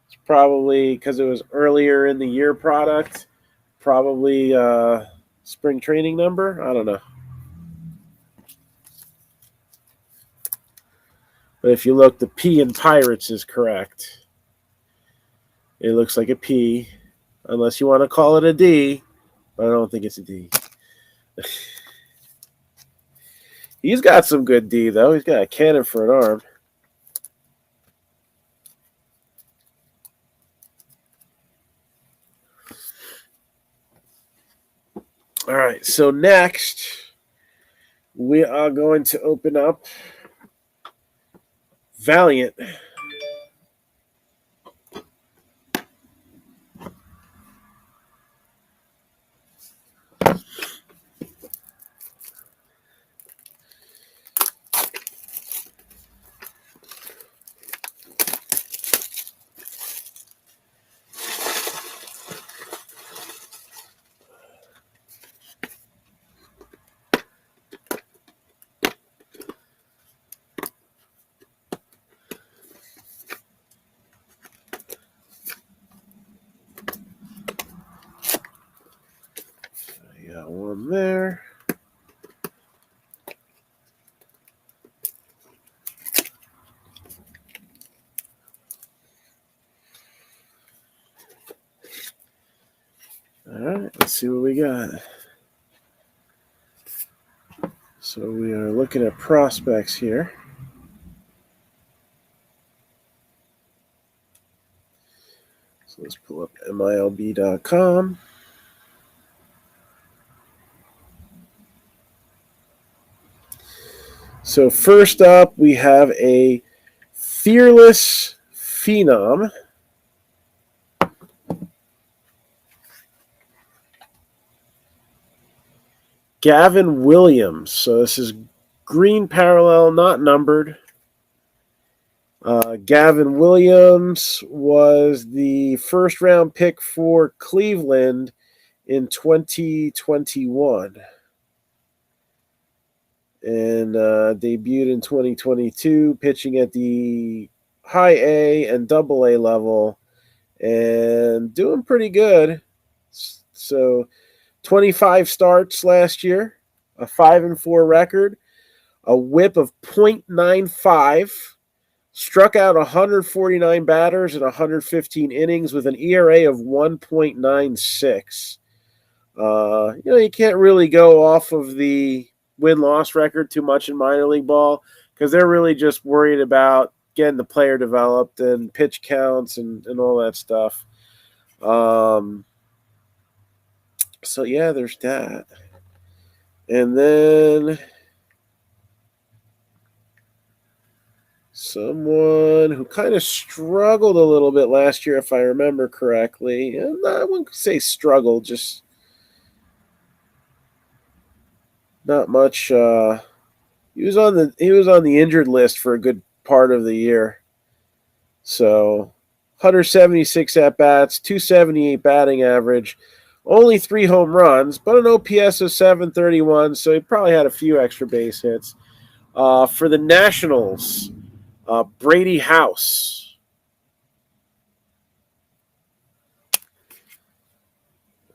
It's probably because it was earlier in the year product. Probably spring training number. I don't know. But if you look, the P in Pirates is correct. It looks like a P, unless you want to call it a D, but I don't think it's a D. He's got some good D, though. He's got a cannon for an arm. All right, so next we are going to open up Valiant. Got one there. All right, let's see what we got. So we are looking at prospects here. So let's pull up MILB.com. So first up, we have a Fearless Phenom. Gavin Williams. So this is green parallel, not numbered. Gavin Williams was the first round pick for Cleveland in 2021 and debuted in 2022, pitching at the high A and double A level and doing pretty good. So 25 starts last year, a 5-4 record, a whip of .95, struck out 149 batters in 115 innings with an ERA of 1.96. You can't really go off of the win-loss record too much in minor league ball because they're really just worried about getting the player developed and pitch counts and all that stuff. So yeah, there's that. And then someone who kind of struggled a little bit last year, if I remember correctly. And I wouldn't say struggled, just not much. He was on the injured list for a good part of the year. So 176 at bats, 278 batting average, only 3 home runs, but an OPS of 731. So he probably had a few extra base hits. For the Nationals, Brady House.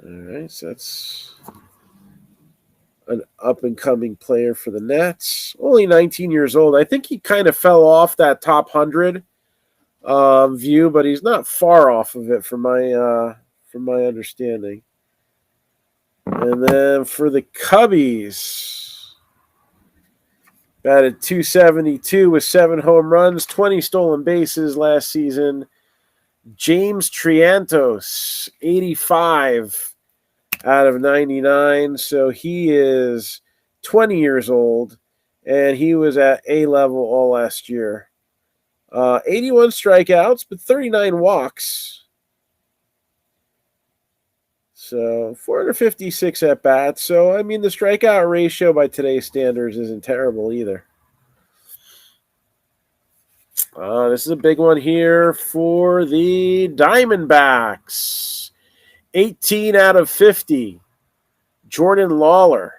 All right, so that's an up-and-coming player for the Nets. Only 19 years old. I think he kind of fell off that top 100 view, but he's not far off of it from my understanding. And then for the Cubbies, batted 272 with 7 home runs, 20 stolen bases last season. James Triantos, 85 out of 99. So he is 20 years old, and he was at A level all last year. 81 strikeouts, but 39 walks. So 456 at bats. So, I mean, the strikeout ratio by today's standards isn't terrible either. This is a big one here for the Diamondbacks. 18 out of 50. Jordan Lawler.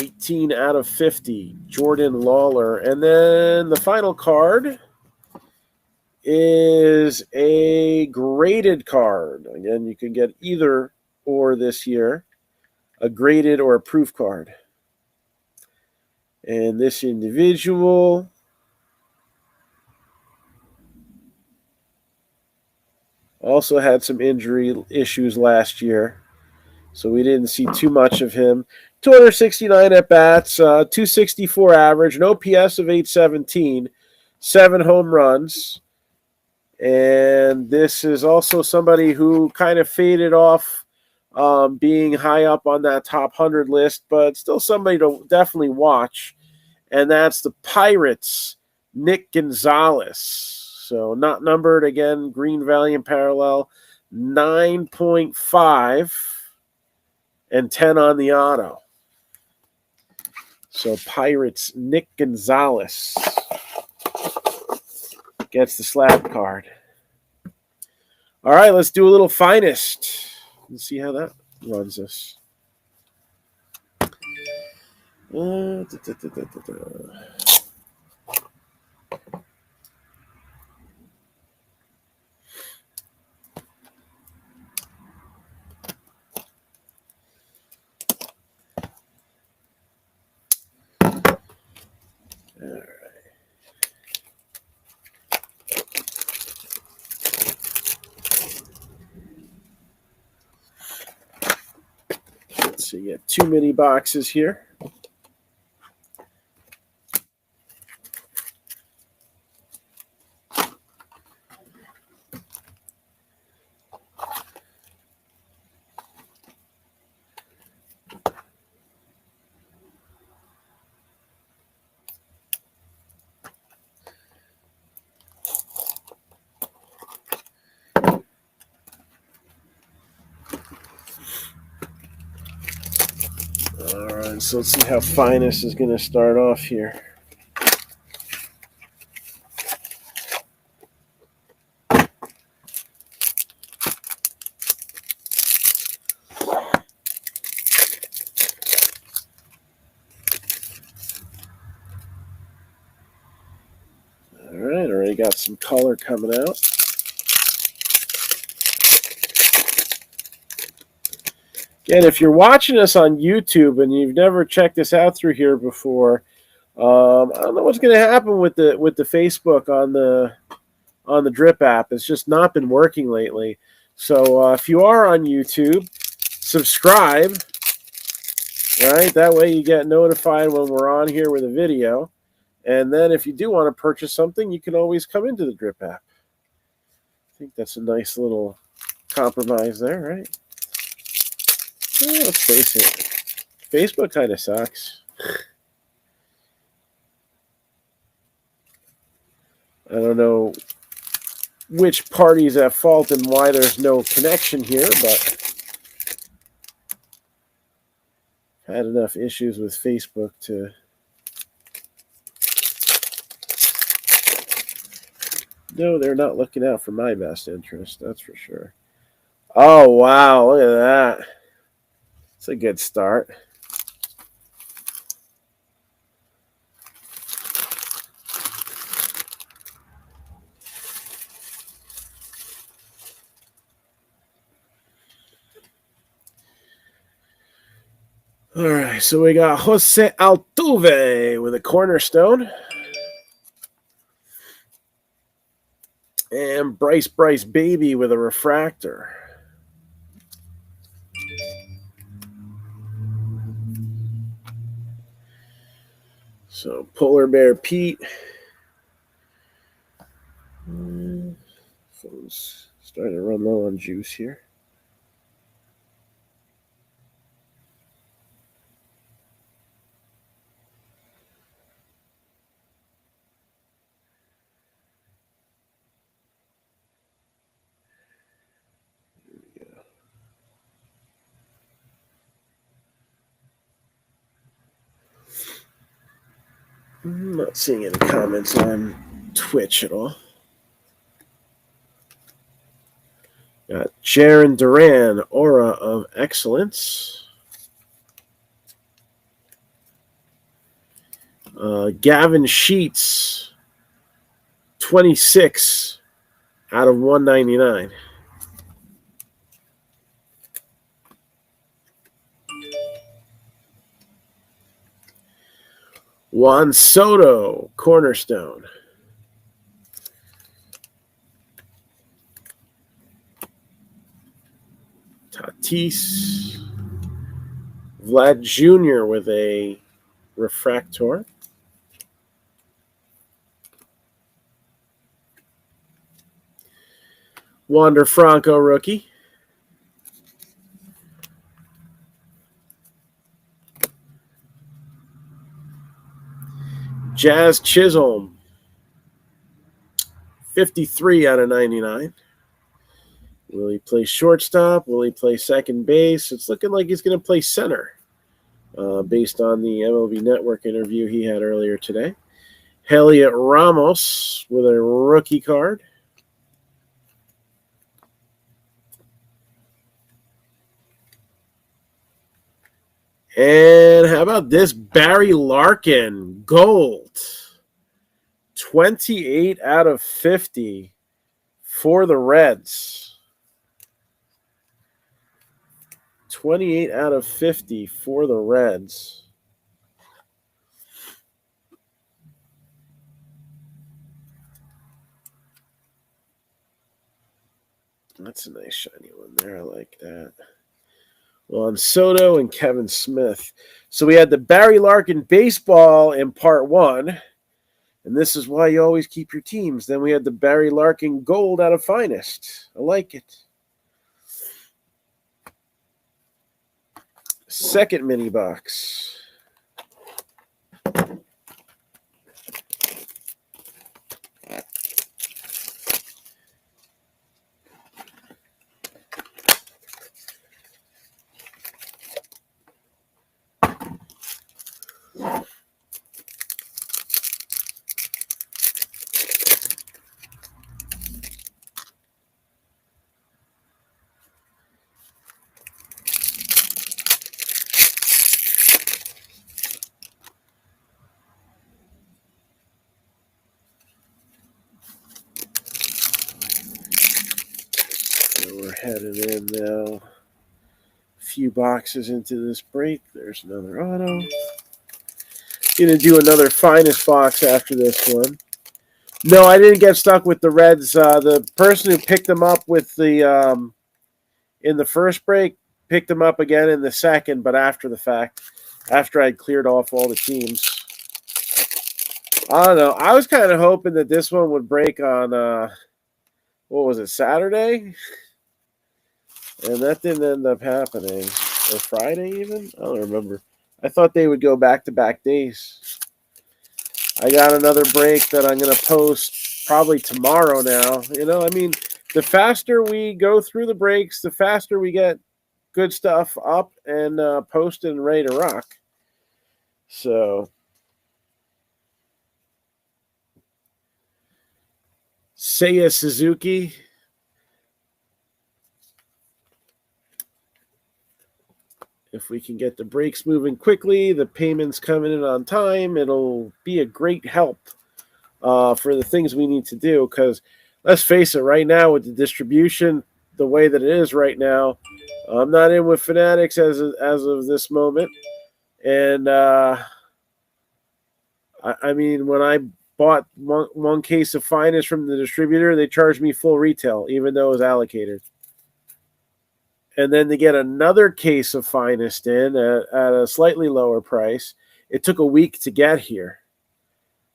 18 out of 50. Jordan Lawler. And then the final card is a graded card. Again, you can get either or this year. A graded or a proof card. And this individual also had some injury issues last year, so we didn't see too much of him. 269 at bats, 264 average, an OPS of 817, 7 home runs. And this is also somebody who kind of faded off being high up on that top 100 list, but still somebody to definitely watch. And that's the Pirates, Nick Gonzalez. So not numbered again, Green Valiant parallel, 9.5 and 10 on the auto. So Pirates, Nick Gonzalez gets the slab card. All right, let's do a little finest. Let's see how that runs us. All right. So you get 2 mini boxes here. All right, so let's see how finest is going to start off here. All right, already got some color coming out. Again, if you're watching us on YouTube and you've never checked us out through here before, I don't know what's going to happen with the Facebook on the Drip app. It's just not been working lately. So if you are on YouTube, subscribe. Right, that way you get notified when we're on here with a video. And then if you do want to purchase something, you can always come into the Drip app. I think that's a nice little compromise there, right? Well, let's face it. Facebook kind of sucks. I don't know which party's at fault and why there's no connection here, but I've had enough issues with Facebook to know they're not looking out for my best interest, that's for sure. Oh, wow, look at that. It's a good start. All right, so we got Jose Altuve with a cornerstone. And Bryce Baby with a refractor. So Polar Bear Pete. Phone's starting to run low on juice here. I'm not seeing any comments on Twitch at all. Got Jaron Duran, Aura of Excellence. Gavin Sheets, 26 out of 199. Juan Soto, cornerstone. Tatis. Vlad Jr. with a refractor. Wander Franco, rookie. Jazz Chisholm, 53 out of 99. Will he play shortstop? Will he play second base? It's looking like he's going to play center, based on the MLB Network interview he had earlier today. Heliot Ramos with a rookie card. And how about this? Barry Larkin, gold. 28 out of 50 for the Reds. 28 out of 50 for the Reds. That's a nice shiny one there. I like that. Juan Soto and Kevin Smith. So we had the Barry Larkin baseball in part one. And this is why you always keep your teams. Then we had the Barry Larkin gold out of Finest. I like it. Second mini box. We're headed in now. A few boxes into this break. There's another auto. Gonna do another Finest box after this one. No, I didn't get stuck with the Reds. The person who picked them up with the in the first break picked them up again in the second, but after the fact, after I'd cleared off all the teams. I don't know. I was kind of hoping that this one would break on what was it, Saturday? And that didn't end up happening. or Friday even. I don't remember. I thought they would go back-to-back days. I got another break that I'm going to post probably tomorrow now. I mean, the faster we go through the breaks, the faster we get good stuff up and posted and ready to rock. So, Seiya Suzuki. If we can get the breaks moving quickly, the payments coming in on time, it'll be a great help for the things we need to do. Because let's face it, right now with the distribution the way that it is right now, I'm not in with Fanatics as of this moment. And I mean, when I bought one case of Finest from the distributor, they charged me full retail, even though it was allocated. And then to get another case of Finest in at a slightly lower price, it took a week to get here.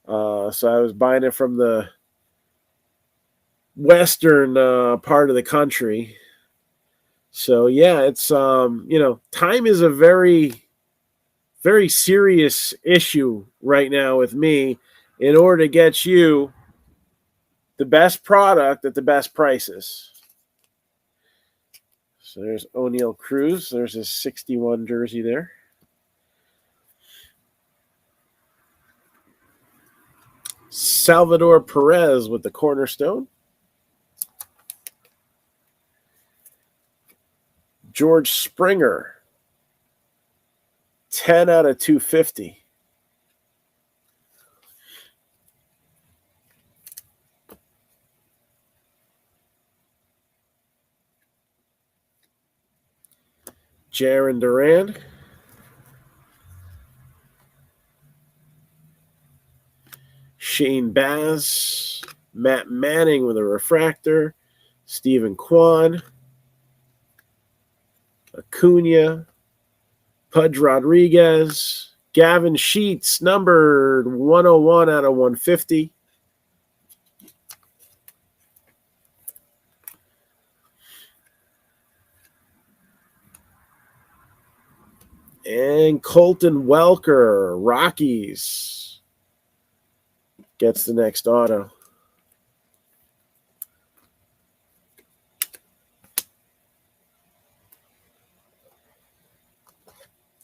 So I was buying it from the western part of the country. So yeah, it's time is a very, very serious issue right now with me in order to get you the best product at the best prices. So there's O'Neal Cruz. There's his 61 jersey there. Salvador Perez with the cornerstone. George Springer, 10 out of 250. Jarren Duran. Shane Baz. Matt Manning with a refractor. Stephen Kwan. Acuna. Pudge Rodriguez. Gavin Sheets, numbered 101 out of 150. And Colton Welker, Rockies, gets the next auto.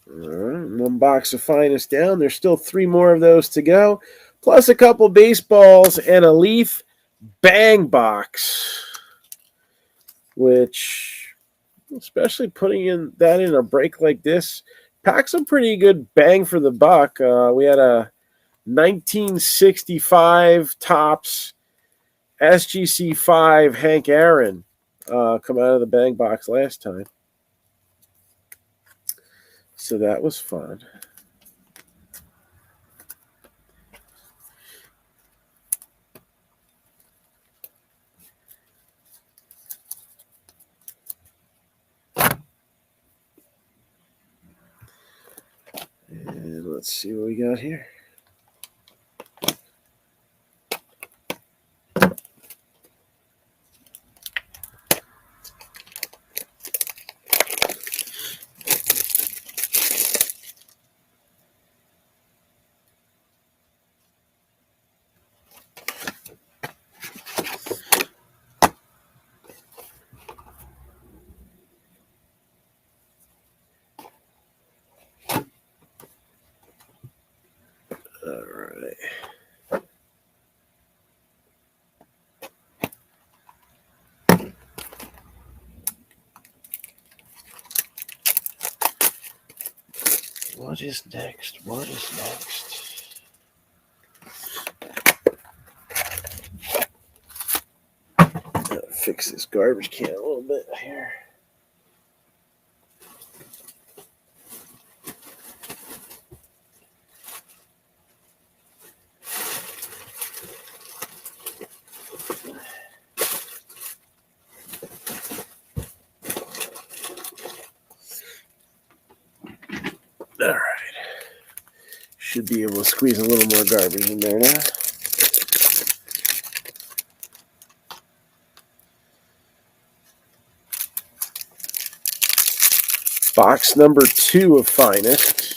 All right, one box of Finest down. There's still 3 more of those to go, plus a couple baseballs and a Leaf Bang box, which, especially putting in a break like this, packs a pretty good bang for the buck. We had a 1965 Topps SGC 5 Hank Aaron come out of the bang box last time. So that was fun. And let's see what we got here. All right. What is next? What is next? Gotta fix this garbage can a little bit here. All right. Should be able to squeeze a little more garbage in there now. Box number 2 of Finest.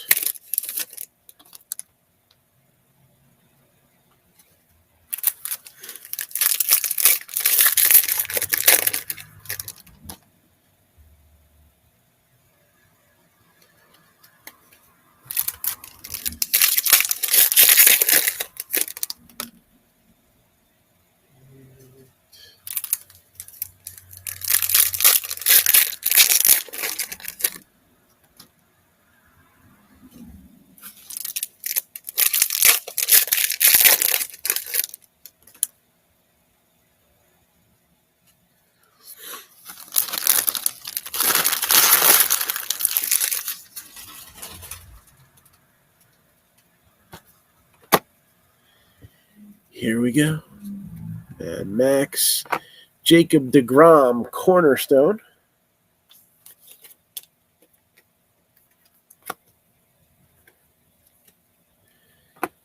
Here we go. And Max, Jacob deGrom, Cornerstone.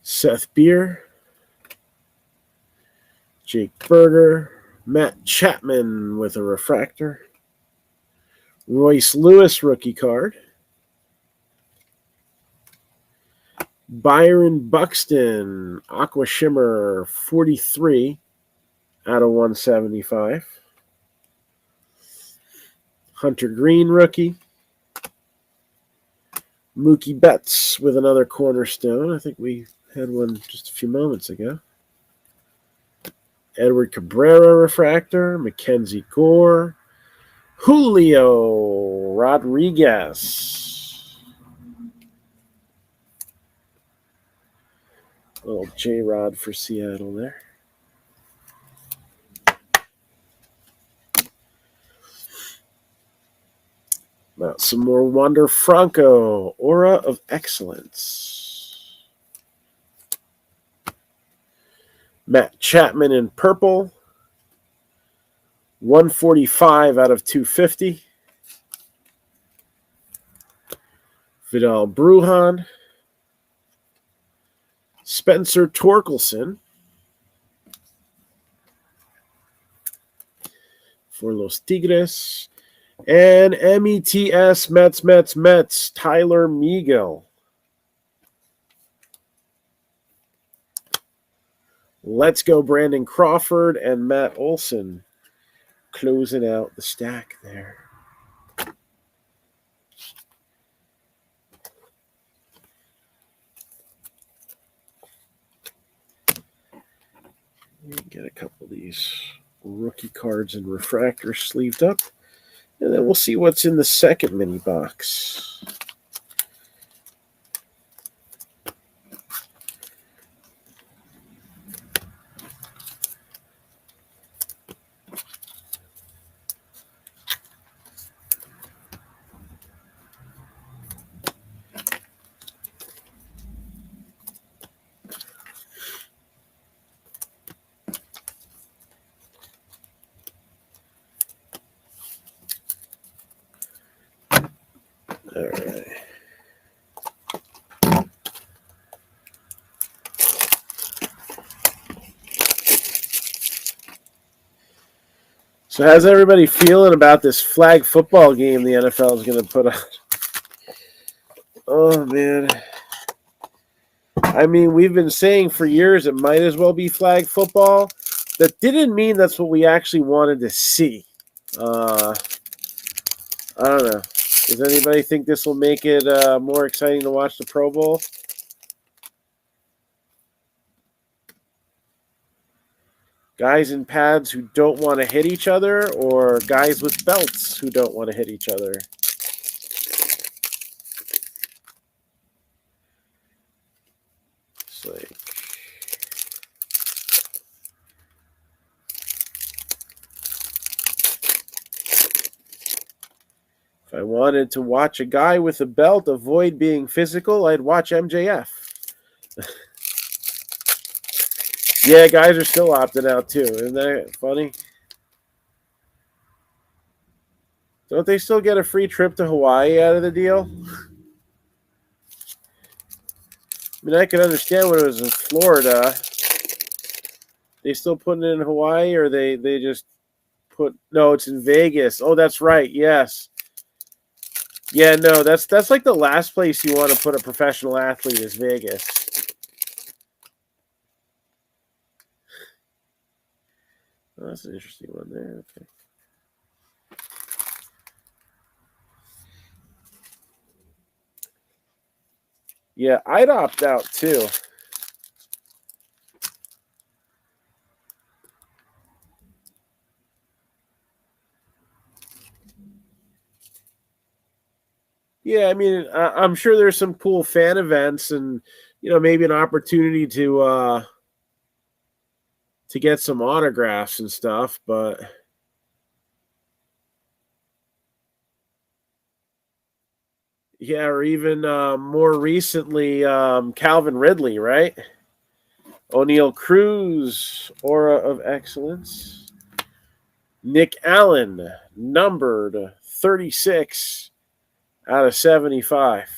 Seth Beer, Jake Berger, Matt Chapman with a refractor. Royce Lewis, rookie card. Byron Buxton, Aqua Shimmer, 43 out of 175. Hunter Green, rookie. Mookie Betts with another Cornerstone. I think we had one just a few moments ago. Edward Cabrera, refractor. Mackenzie Gore. Julio Rodriguez. Little J-Rod for Seattle there. Now some more Wander Franco, Aura of Excellence. Matt Chapman in purple. 145 out of 250. Vidal Brujan. Spencer Torkelson for Los Tigres. And METS Mets, Tyler Miguel. Let's go Brandon Crawford and Matt Olson closing out the stack there. Get a couple of these rookie cards and refractors sleeved up. And then we'll see what's in the second mini box. All right. So how's everybody feeling about this flag football game the NFL is going to put on? Oh, man. I mean, we've been saying for years it might as well be flag football. That didn't mean that's what we actually wanted to see. I don't know. Does anybody think this will make it more exciting to watch the Pro Bowl? Guys in pads who don't want to hit each other, or guys with belts who don't want to hit each other? It's like, if I wanted to watch a guy with a belt avoid being physical, I'd watch MJF. Yeah, guys are still opting out too. Isn't that funny? Don't they still get a free trip to Hawaii out of the deal? I mean, I could understand when it was in Florida. They still putting it in Hawaii, or they just put... No, it's in Vegas. Oh, that's right. Yes. Yeah, no, that's like the last place you want to put a professional athlete is Vegas. Oh, that's an interesting one there. Okay. Yeah, I'd opt out too. Yeah, I mean, I'm sure there's some cool fan events, and maybe an opportunity to get some autographs and stuff. But yeah, or even more recently, Calvin Ridley, right? O'Neal Cruz, Aura of Excellence. Nick Allen, numbered 36 out of 75.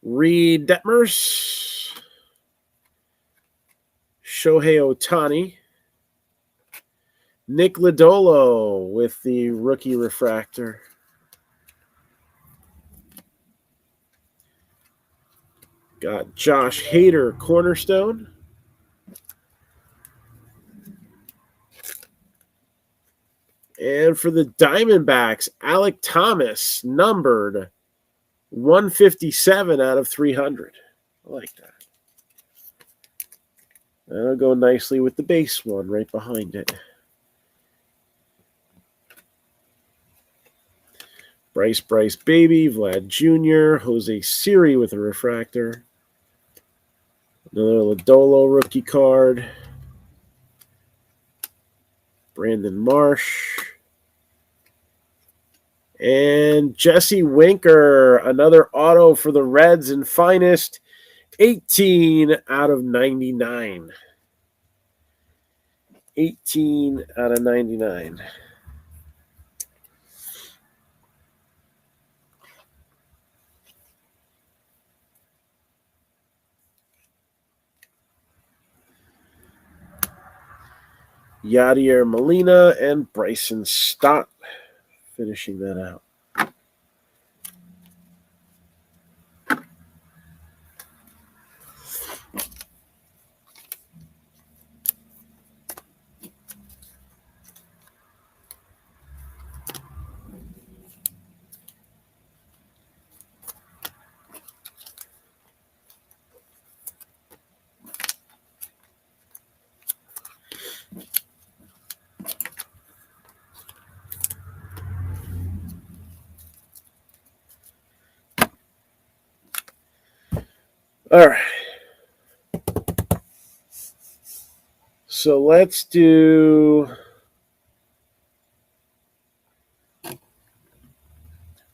Reed Detmers, Shohei Ohtani, Nick Lodolo with the rookie refractor. Got Josh Hader, Cornerstone. And for the Diamondbacks, Alec Thomas, numbered 157 out of 300. I like that. That'll go nicely with the base one right behind it. Bryce Baby, Vlad Jr., Jose Siri with a refractor. Another Lodolo rookie card. Brandon Marsh. And Jesse Winker, another auto for the Reds and Finest, 18 out of 99. 18 out of 99. Yadier Molina and Bryson Stott finishing that out. All right. So let's do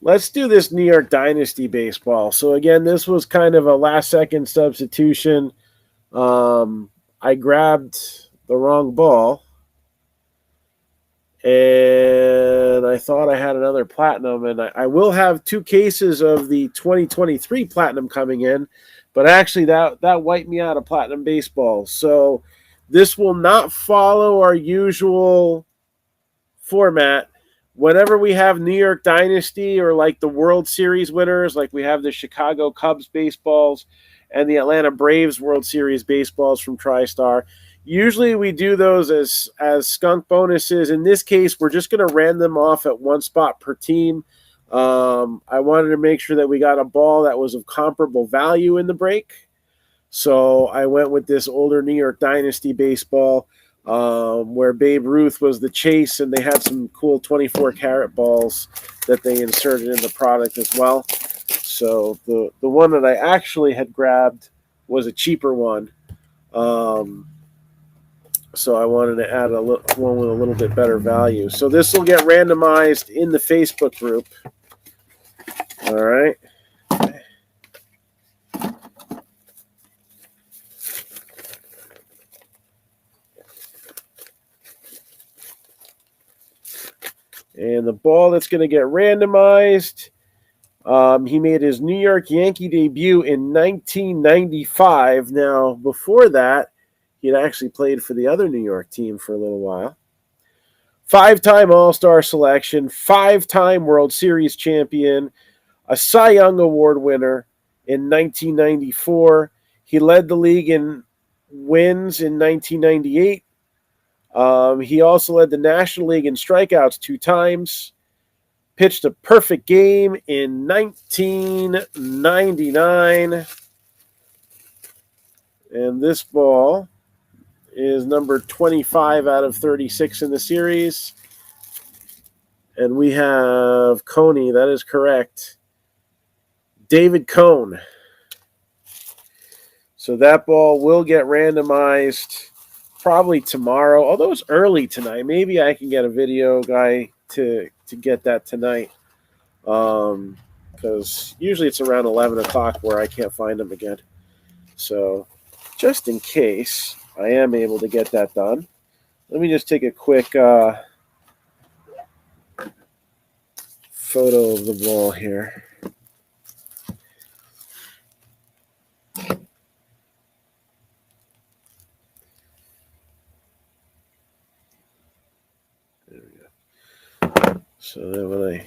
this New York Dynasty baseball. So again, this was kind of a last-second substitution. I grabbed the wrong ball, and I thought I had another platinum, and I will have 2 cases of the 2023 platinum coming in, but actually that wiped me out of platinum baseball. So this will not follow our usual format. Whenever we have New York Dynasty or like the World Series winners, like we have the Chicago Cubs baseballs and the Atlanta Braves World Series baseballs from TriStar, usually we do those as skunk bonuses. In this case, we're just going to random them off at one spot per team. I wanted to make sure that we got a ball that was of comparable value in the break. So I went with this older New York Dynasty baseball where Babe Ruth was the chase, and they had some cool 24-karat balls that they inserted in the product as well. So the one that I actually had grabbed was a cheaper one. So I wanted to add one with a little bit better value. So this will get randomized in the Facebook group. All right. And the ball that's going to get randomized, he made his New York Yankee debut in 1995. Now, before that, he had actually played for the other New York team for a little while. 5-time All-Star selection, 5-time World Series champion, a Cy Young Award winner in 1994. He led the league in wins in 1998. He also led the National League in strikeouts 2 times. Pitched a perfect game in 1999. And this ball is number 25 out of 36 in the series. And we have Coney. That is correct. David Cone. So that ball will get randomized probably tomorrow, although it's early tonight. Maybe I can get a video guy to get that tonight, because usually it's around 11 o'clock where I can't find them again. So just in case I am able to get that done, let me just take a quick photo of the ball here. There we go. So then when I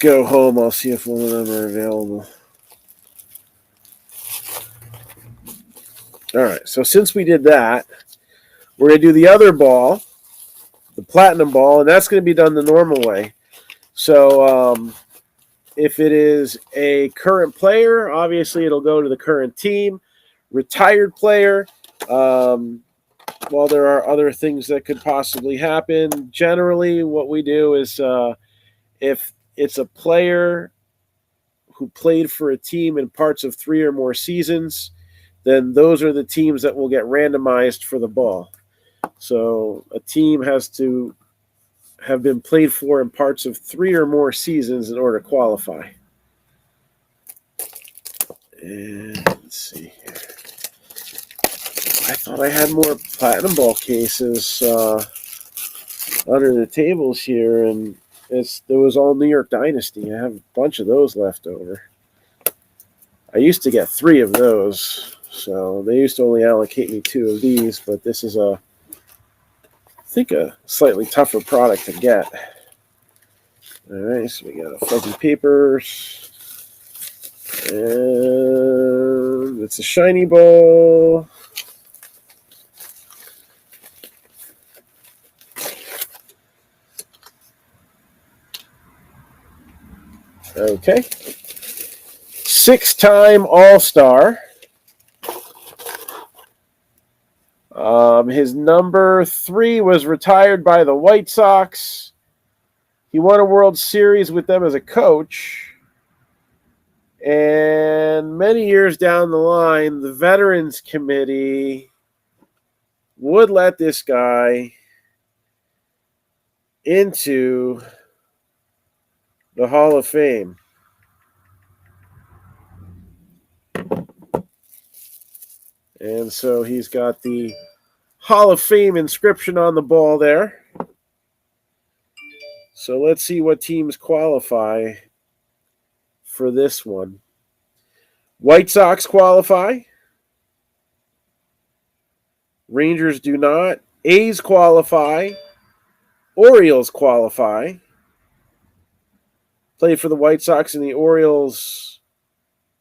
go home, I'll see if one of them are available. All right, so since we did that, we're going to do the other ball, the platinum ball, and that's going to be done the normal way. So if it is a current player, obviously it'll go to the current team. Retired player, while there are other things that could possibly happen, generally what we do is if it's a player who played for a team in parts of 3 or more seasons, then those are the teams that will get randomized for the ball. So a team has to have been played for in parts of 3 or more seasons in order to qualify. And let's see here. I thought I had more platinum ball cases under the tables here, and there was all New York Dynasty. I have a bunch of those left over. I used to get 3 of those. So they used to only allocate me 2 of these, but this is I think a slightly tougher product to get. All right, so we got a fuzzy papers, and it's a shiny ball. Okay, 6-time All-Star. His number 3 was retired by the White Sox. He won a World Series with them as a coach. And many years down the line, the Veterans Committee would let this guy into the Hall of Fame. And so he's got the Hall of Fame inscription on the ball there. So let's see what teams qualify for this one. White Sox qualify. Rangers do not. A's qualify. Orioles qualify. Played for the White Sox and the Orioles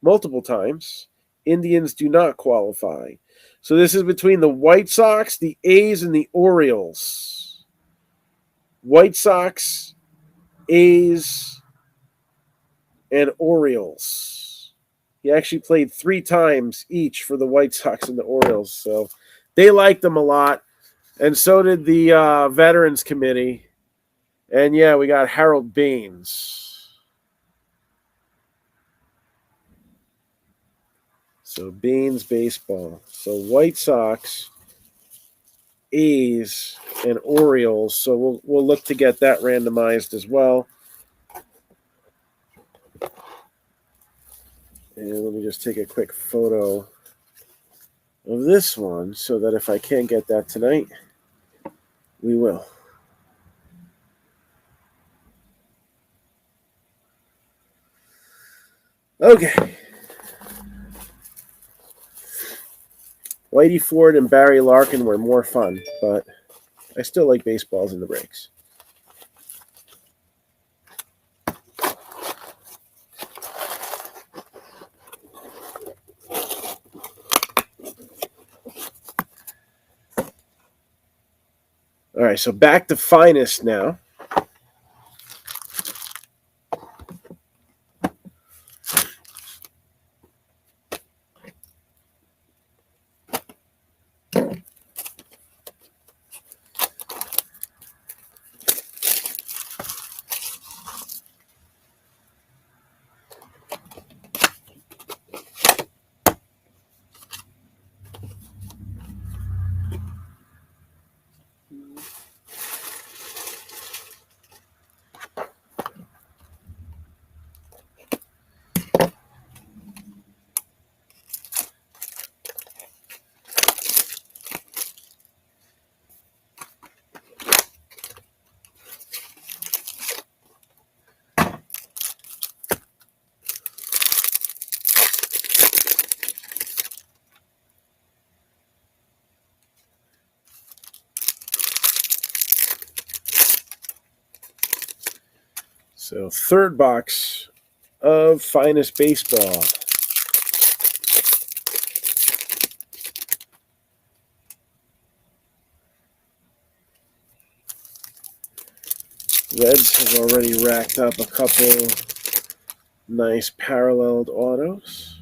multiple times. Indians do not qualify. So this is between the White Sox, the A's, and the Orioles. White Sox, A's, and Orioles. He actually played 3 times each for the White Sox and the Orioles. So they liked him a lot. And so did the Veterans Committee. And yeah, we got Harold Baines. So Baines baseball. So White Sox, A's, and Orioles. So we'll look to get that randomized as well. And let me just take a quick photo of this one so that if I can't get that tonight, we will. Okay. Whitey Ford and Barry Larkin were more fun, but I still like baseballs in the breaks. All right, so back to Finest now. So third box of Finest Baseball. Reds have already racked up a couple nice paralleled autos.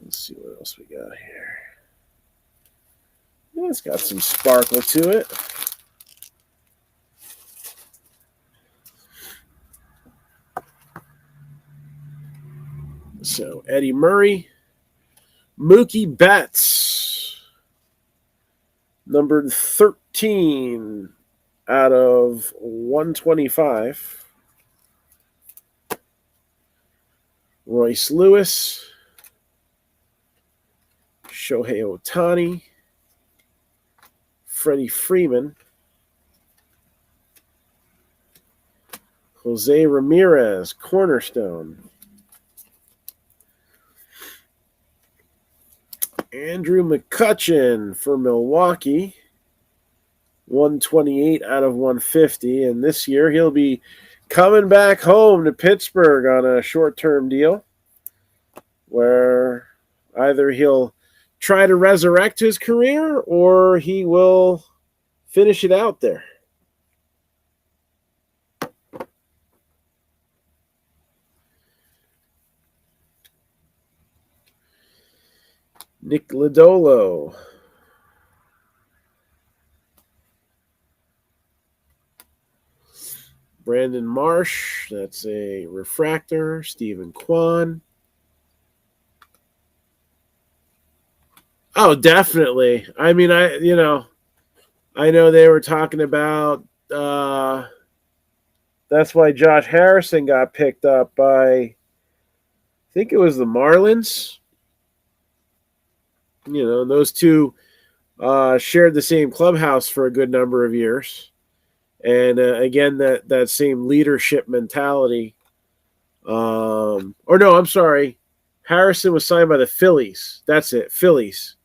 Let's see what else we got here. Yeah, it's got some sparkle to it. So Eddie Murray, Mookie Betts, numbered 13 out of 125. Royce Lewis, Shohei Ohtani, Freddie Freeman, Jose Ramirez, Cornerstone, Andrew McCutchen for Milwaukee, 128 out of 150. And this year he'll be coming back home to Pittsburgh on a short-term deal where either he'll try to resurrect his career or he will finish it out there. Nick Lodolo, Brandon Marsh, that's a refractor. Stephen Kwan. Oh, definitely. I mean, I know they were talking about that's why Josh Harrison got picked up by, I think it was the Marlins. Those two shared the same clubhouse for a good number of years. And again, that same leadership mentality. Or no, I'm sorry. Harrison was signed by the Phillies. That's it, Phillies.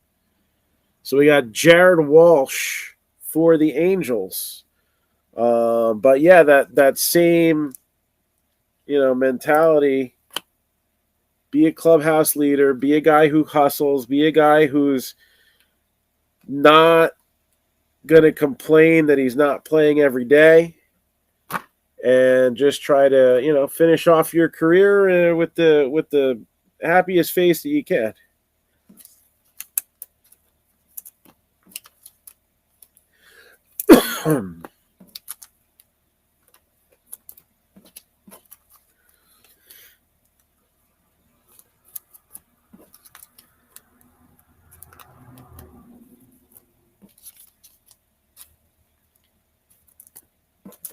So we got Jared Walsh for the Angels. But yeah, that same, mentality. Be a clubhouse leader. Be a guy who hustles. Be a guy who's not going to complain that he's not playing every day. And just try to, finish off your career with the happiest face that you can.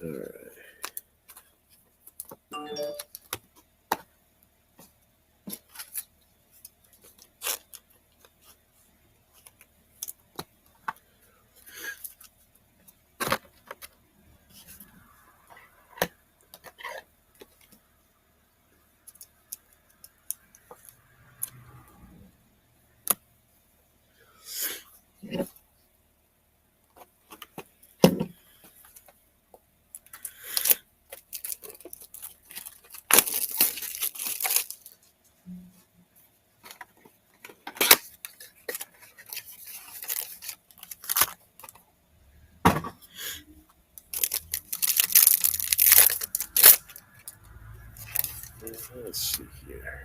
All right. Let's see here.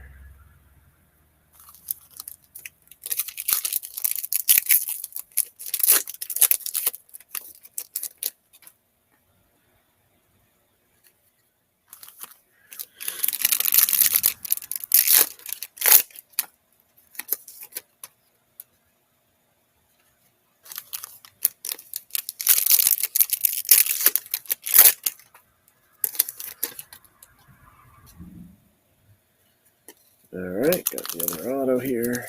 All right, got the other auto here.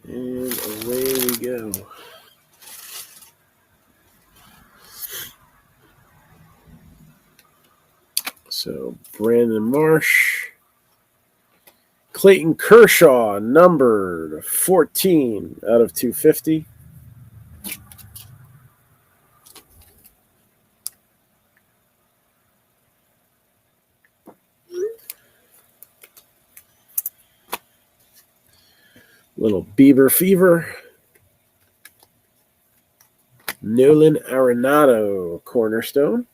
And away we go. So Brandon Marsh, Clayton Kershaw, numbered 14 out of 250. Little Bieber fever. Nolan Arenado, cornerstone.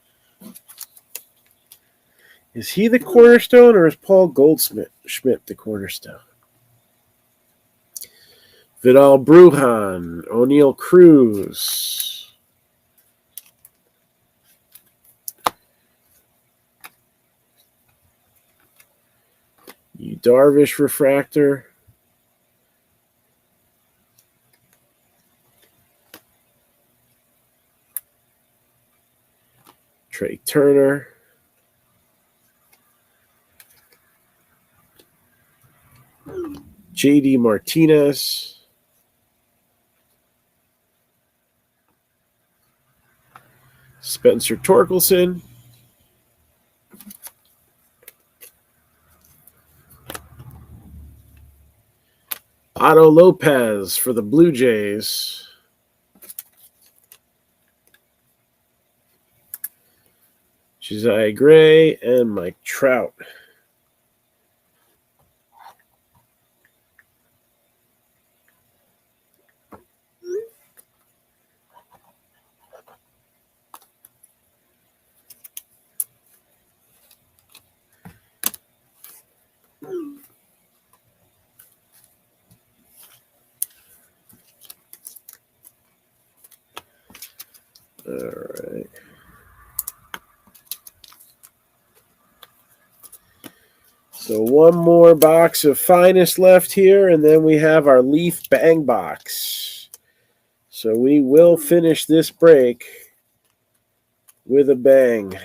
Is he the cornerstone or is Paul Goldschmidt the cornerstone? Vidal Brujan, O'Neal Cruz. Darvish refractor. Trey Turner. JD Martinez. Spencer Torkelson. Otto Lopez for the Blue Jays. Josiah Gray and Mike Trout. All right. So one more box of finest left here, and then we have our Leaf Bang box. So we will finish this break with a bang.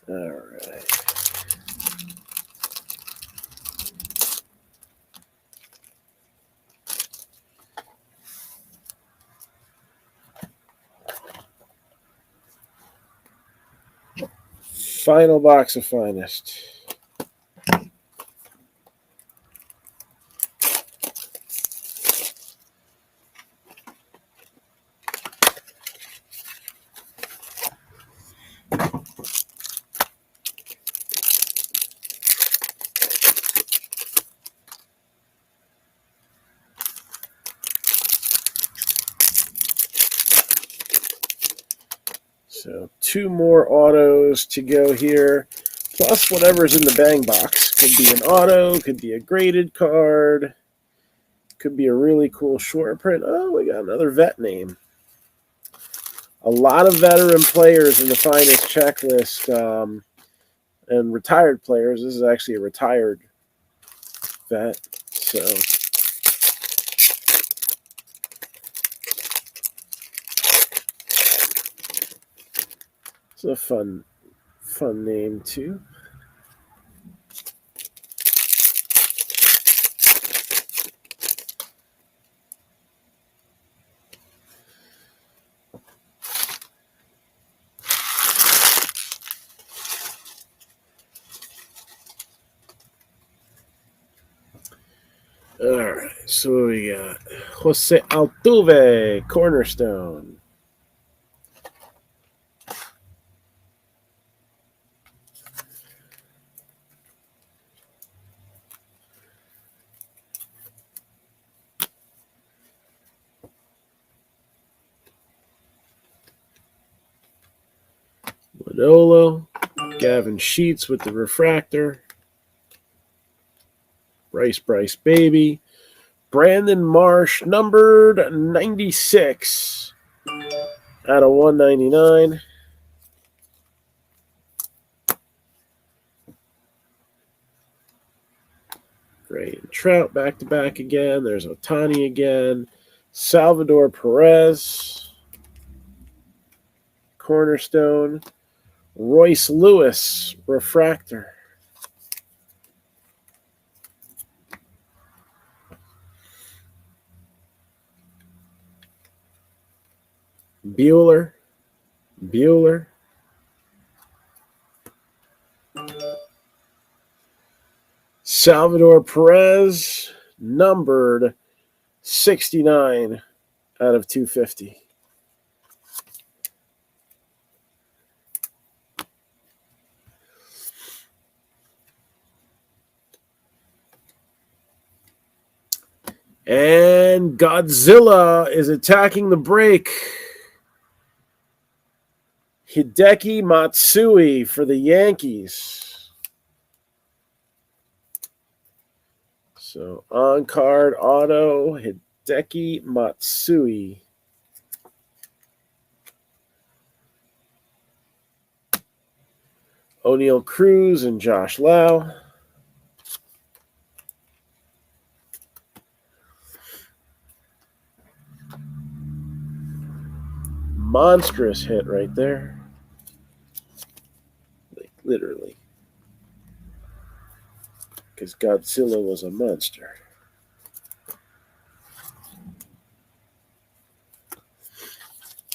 All right. Final box of finest. So two more autos to go here. plus whatever's in the bang box. Could be an auto, could be a graded card, could be a really cool short print. Oh, we got another vet name. A lot of veteran players in the finest checklist, and retired players. This is actually a retired vet, so it's a fun name too. All right, so we got Jose Altuve, cornerstone. Manolo, Gavin Sheets with the refractor. Bryce Baby. Brandon Marsh, numbered 96 out of 199. Great. Trout back-to-back again. There's Ohtani again. Salvador Perez. Cornerstone. Royce Lewis, refractor. Bueller. Salvador Perez, numbered 69 out of 250. And Godzilla is attacking the break. Hideki Matsui for the Yankees. So on-card auto, Hideki Matsui. O'Neal Cruz and Josh Lau. Monstrous hit right there. Like, literally. Because Godzilla was a monster.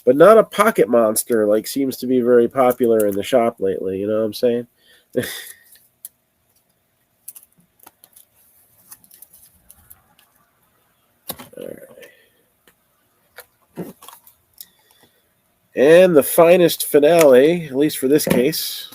But not a pocket monster like seems to be very popular in the shop lately. You know what I'm saying? All right. And the finest finale, at least for this case.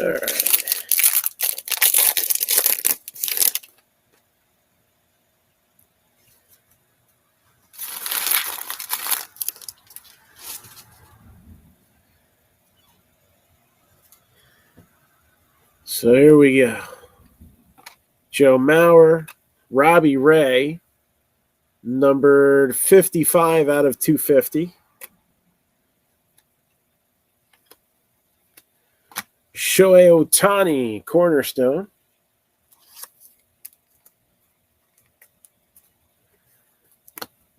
All right. So here we go. Joe Mauer, Robbie Ray, numbered 55 out of 250. Shohei Ohtani, cornerstone.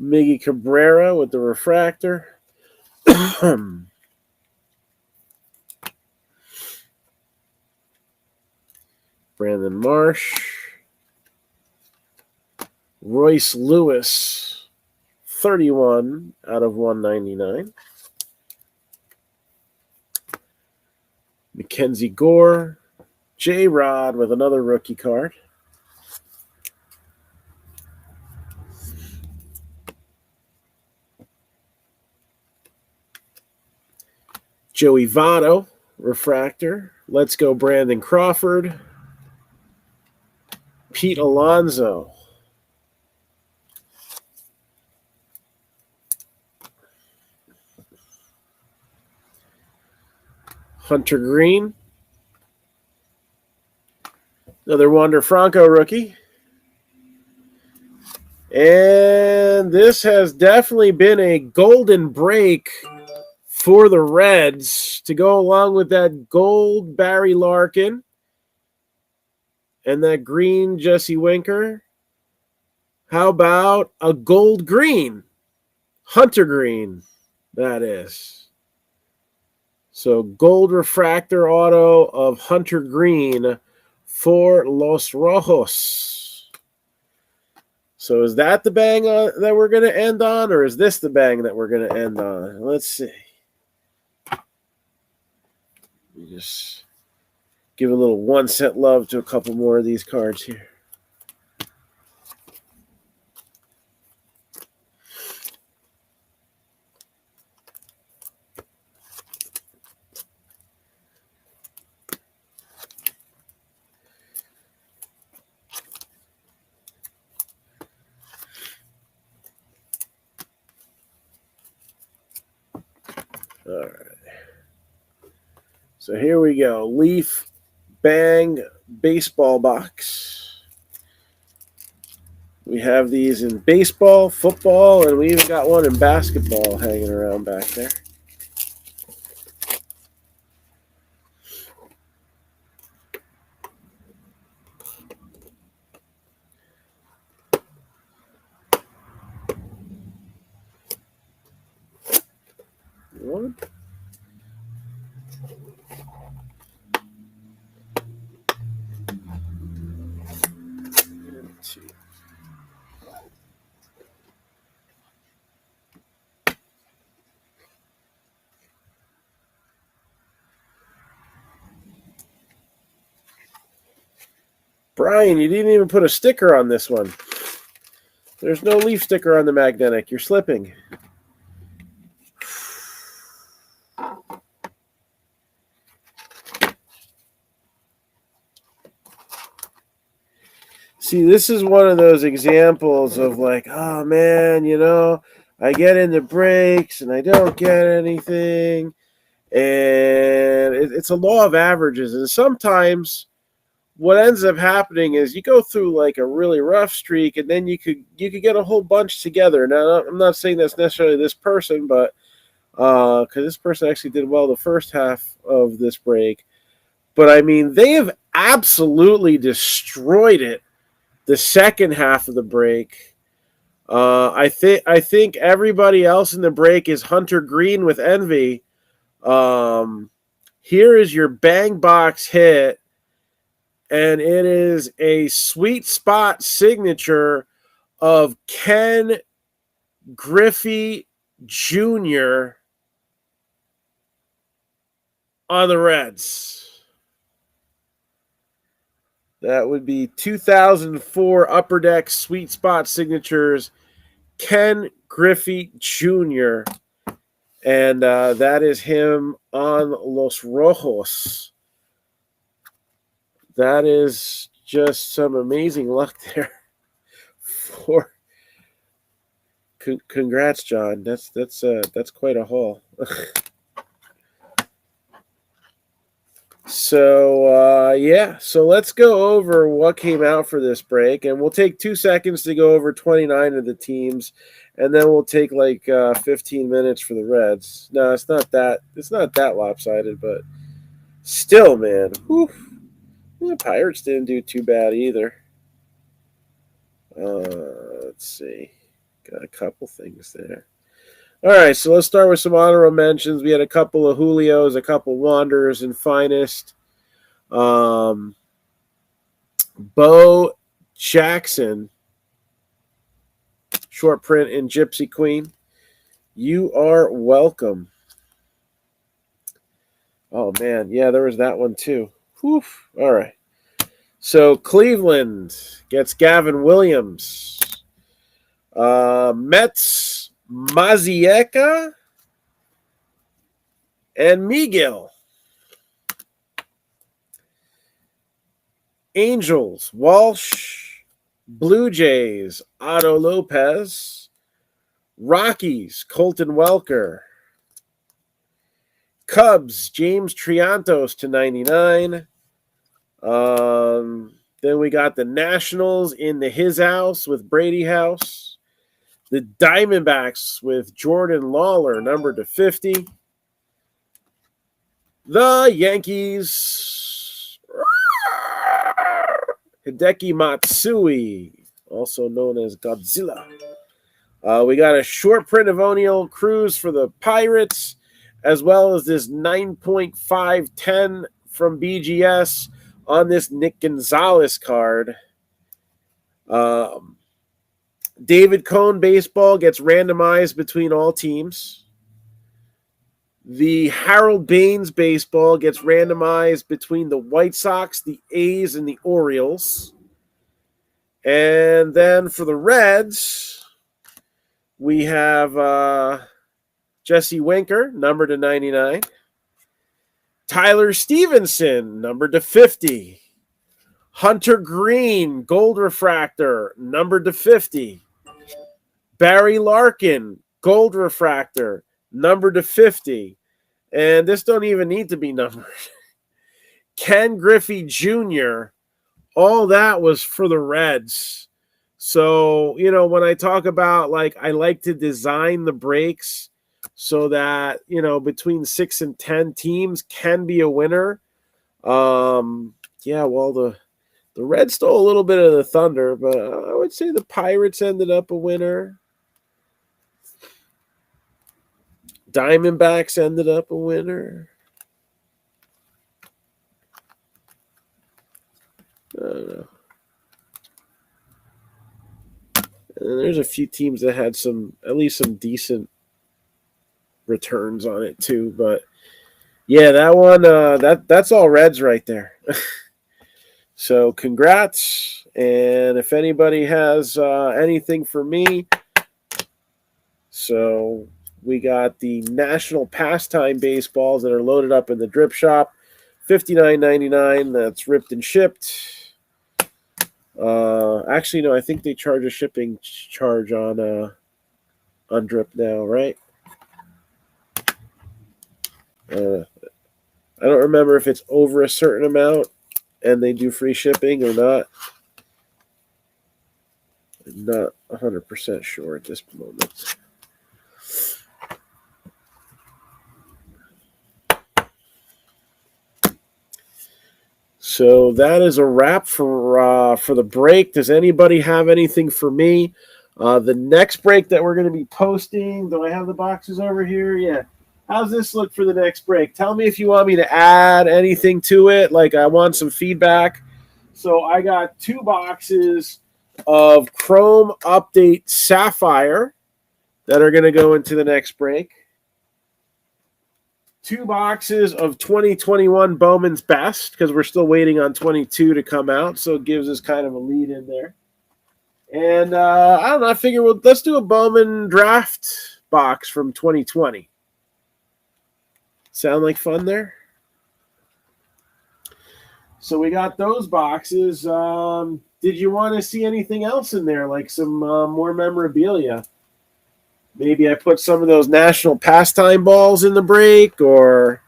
Miggy Cabrera with the refractor. Brandon Marsh. Royce Lewis, 31 out of 199. Mackenzie Gore. J-Rod with another rookie card. Joey Votto, refractor. Let's go Brandon Crawford. Pete Alonso. Hunter Green. Another Wander Franco rookie. And this has definitely been a golden break for the Reds to go along with that gold Barry Larkin and that green Jesse Winker. How about a gold green? Hunter Green, that is. So gold refractor auto of Hunter Green for Los Rojos. So is that the bang that we're going to end on, or is this the bang that we're going to end on? Let's see. Just give a little 1 cent love to a couple more of these cards here. All right. So here we go. Leaf Bang baseball box. We have these in baseball, football, and we even got one in basketball hanging around back there. One. And two. Brian, you didn't even put a sticker on this one. There's no leaf sticker on the magnetic. You're slipping. See, this is one of those examples of like, oh man, I get into breaks and I don't get anything. And it's a law of averages. And sometimes what ends up happening is you go through like a really rough streak, and then you could get a whole bunch together. Now, I'm not saying that's necessarily this person, but because this person actually did well the first half of this break. But I mean, they have absolutely destroyed it the second half of the break. I think everybody else in the break is Hunter Green with envy. Here is your bang box hit, and it is a sweet spot signature of Ken Griffey Jr. on the Reds. That would be 2004 Upper Deck Sweet Spot Signatures, Ken Griffey Jr. And that is him on Los Rojos. That is just some amazing luck there. Congrats, John. That's quite a haul. So, so let's go over what came out for this break, and we'll take 2 seconds to go over 29 of the teams, and then we'll take like 15 minutes for the Reds. No, it's not that lopsided, but Still, man. Whew. The Pirates didn't do too bad either. Let's see. Got a couple things there. All right, so let's start with some honorable mentions. We had a couple of Julios, a couple Wanderers and Finest. Bo Jackson, short print in Gypsy Queen. You are welcome. Oh, man. Yeah, there was that one too. Whew. All right. So Cleveland gets Gavin Williams. Mets, Mazieka, and Miguel. Angels, Walsh. Blue Jays, Otto Lopez. Rockies, Colton Welker. Cubs, James Triantos to 99. Then we got the Nationals in the His House with Brady House. The Diamondbacks with Jordan Lawler, numbered to 50. The Yankees, Hideki Matsui, also known as Godzilla. We got a short print of O'Neill Cruz for the Pirates, as well as this 9.510 from BGS on this Nick Gonzalez card. David Cone baseball gets randomized between all teams. The Harold Baines baseball gets randomized between the White Sox, the A's, and the Orioles. And then for the Reds, we have Jesse Winker, numbered to 99. Tyler Stevenson, numbered to 50. Hunter Green, gold refractor, numbered to 50. Barry Larkin, gold refractor, numbered to 50. And this don't even need to be numbered. Ken Griffey Jr., all that was for the Reds. So, when I talk about, I like to design the breaks so that, between 6 and 10 teams can be a winner. The Reds stole a little bit of the thunder, but I would say the Pirates ended up a winner. Diamondbacks ended up a winner. I don't know. And there's a few teams that had at least some decent returns on it too. But yeah, that one, that's all Reds right there. So congrats. And if anybody has anything for me, so we got the National Pastime baseballs that are loaded up in the drip shop, $59.99. That's ripped and shipped. Actually, no, I think they charge a shipping charge on drip now, right? I don't remember if it's over a certain amount and they do free shipping or not. I'm not 100% sure at this moment. So that is a wrap for the break. Does anybody have anything for me? The next break that we're going to be posting, do I have the boxes over here? Yeah. How's this look for the next break? Tell me if you want me to add anything to it. I want some feedback. So I got 2 boxes of Chrome Update Sapphire that are going to go into the next break. 2 boxes of 2021 Bowman's Best, because we're still waiting on 22 to come out, so it gives us kind of a lead in there. And I don't know, I figure let's do a Bowman draft box from 2020. Sound like fun there? So we got those boxes. Did you want to see anything else in there, like some more memorabilia? Maybe I put some of those National Pastime balls in the break, or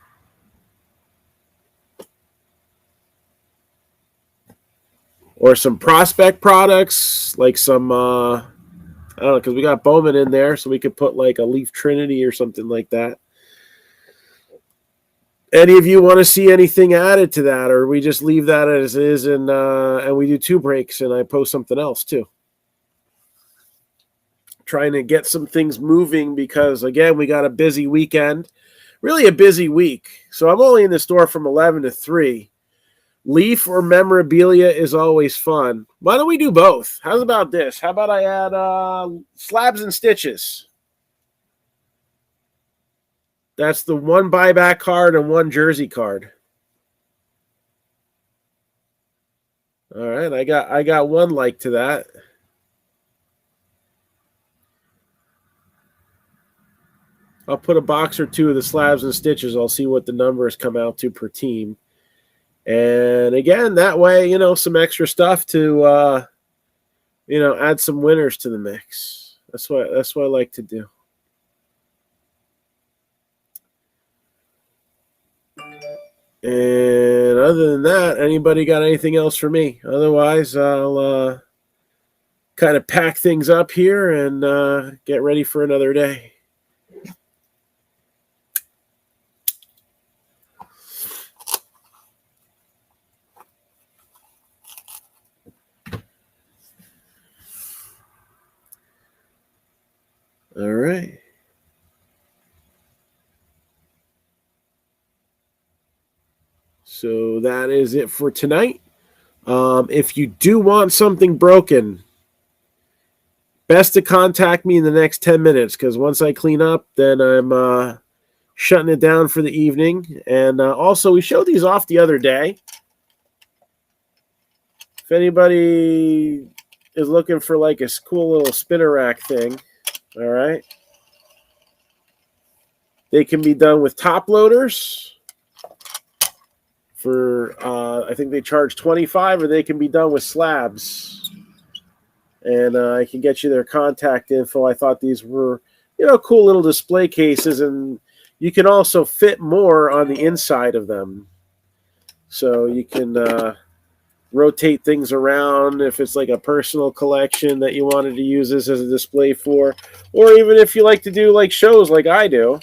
some prospect products, like some, I don't know, because we got Bowman in there, so we could put like a Leaf Trinity or something like that. Any of you want to see anything added to that, or we just leave that as is and we do 2 breaks and I post something else too? Trying to get some things moving because, again, we got a busy weekend, really a busy week. So I'm only in the store from 11 to 3. Leaf or memorabilia is always fun. Why don't we do both? How's about this? How about I add slabs and stitches? That's the 1 buyback card and 1 jersey card. All right, I got 1 like to that. I'll put a box or 2 of the slabs and stitches. I'll see what the numbers come out to per team. And again, that way, some extra stuff to, add some winners to the mix. That's what I like to do. And other than that, anybody got anything else for me? Otherwise, I'll kind of pack things up here and get ready for another day. All right. So that is it for tonight. If you do want something broken, best to contact me in the next 10 minutes because once I clean up, then I'm shutting it down for the evening. And also, we showed these off the other day. If anybody is looking for like a cool little spinner rack thing, all right, they can be done with top loaders for, I think they charge $25, or they can be done with slabs. And I can get you their contact info. I thought these were, cool little display cases, and you can also fit more on the inside of them. So you can rotate things around if it's like a personal collection that you wanted to use this as a display for, or even if you like to do like shows like I do.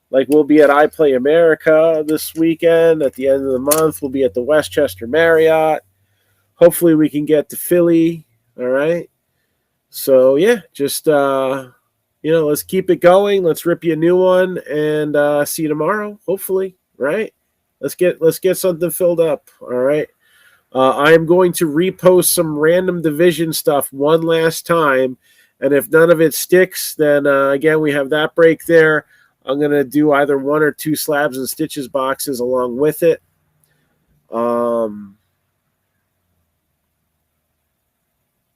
Like we'll be at I Play America this weekend. At the end of the month, we'll be at the Westchester Marriott. Hopefully we can get to Philly. All right. So yeah, just let's keep it going. Let's rip you a new one and see you tomorrow. Hopefully, right? Let's get something filled up. All right. I am going to repost some random division stuff one last time, and if none of it sticks, then again we have that break there. I'm going to do either 1 or 2 slabs and stitches boxes along with it.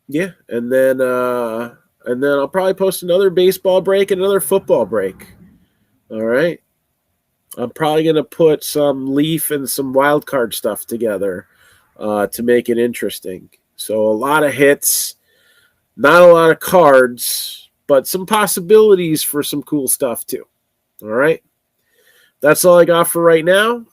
Yeah, and then I'll probably post another baseball break and another football break. All right. I'm probably going to put some Leaf and some wild card stuff together to make it interesting. So a lot of hits, not a lot of cards, but some possibilities for some cool stuff too. All right. That's all I got for right now.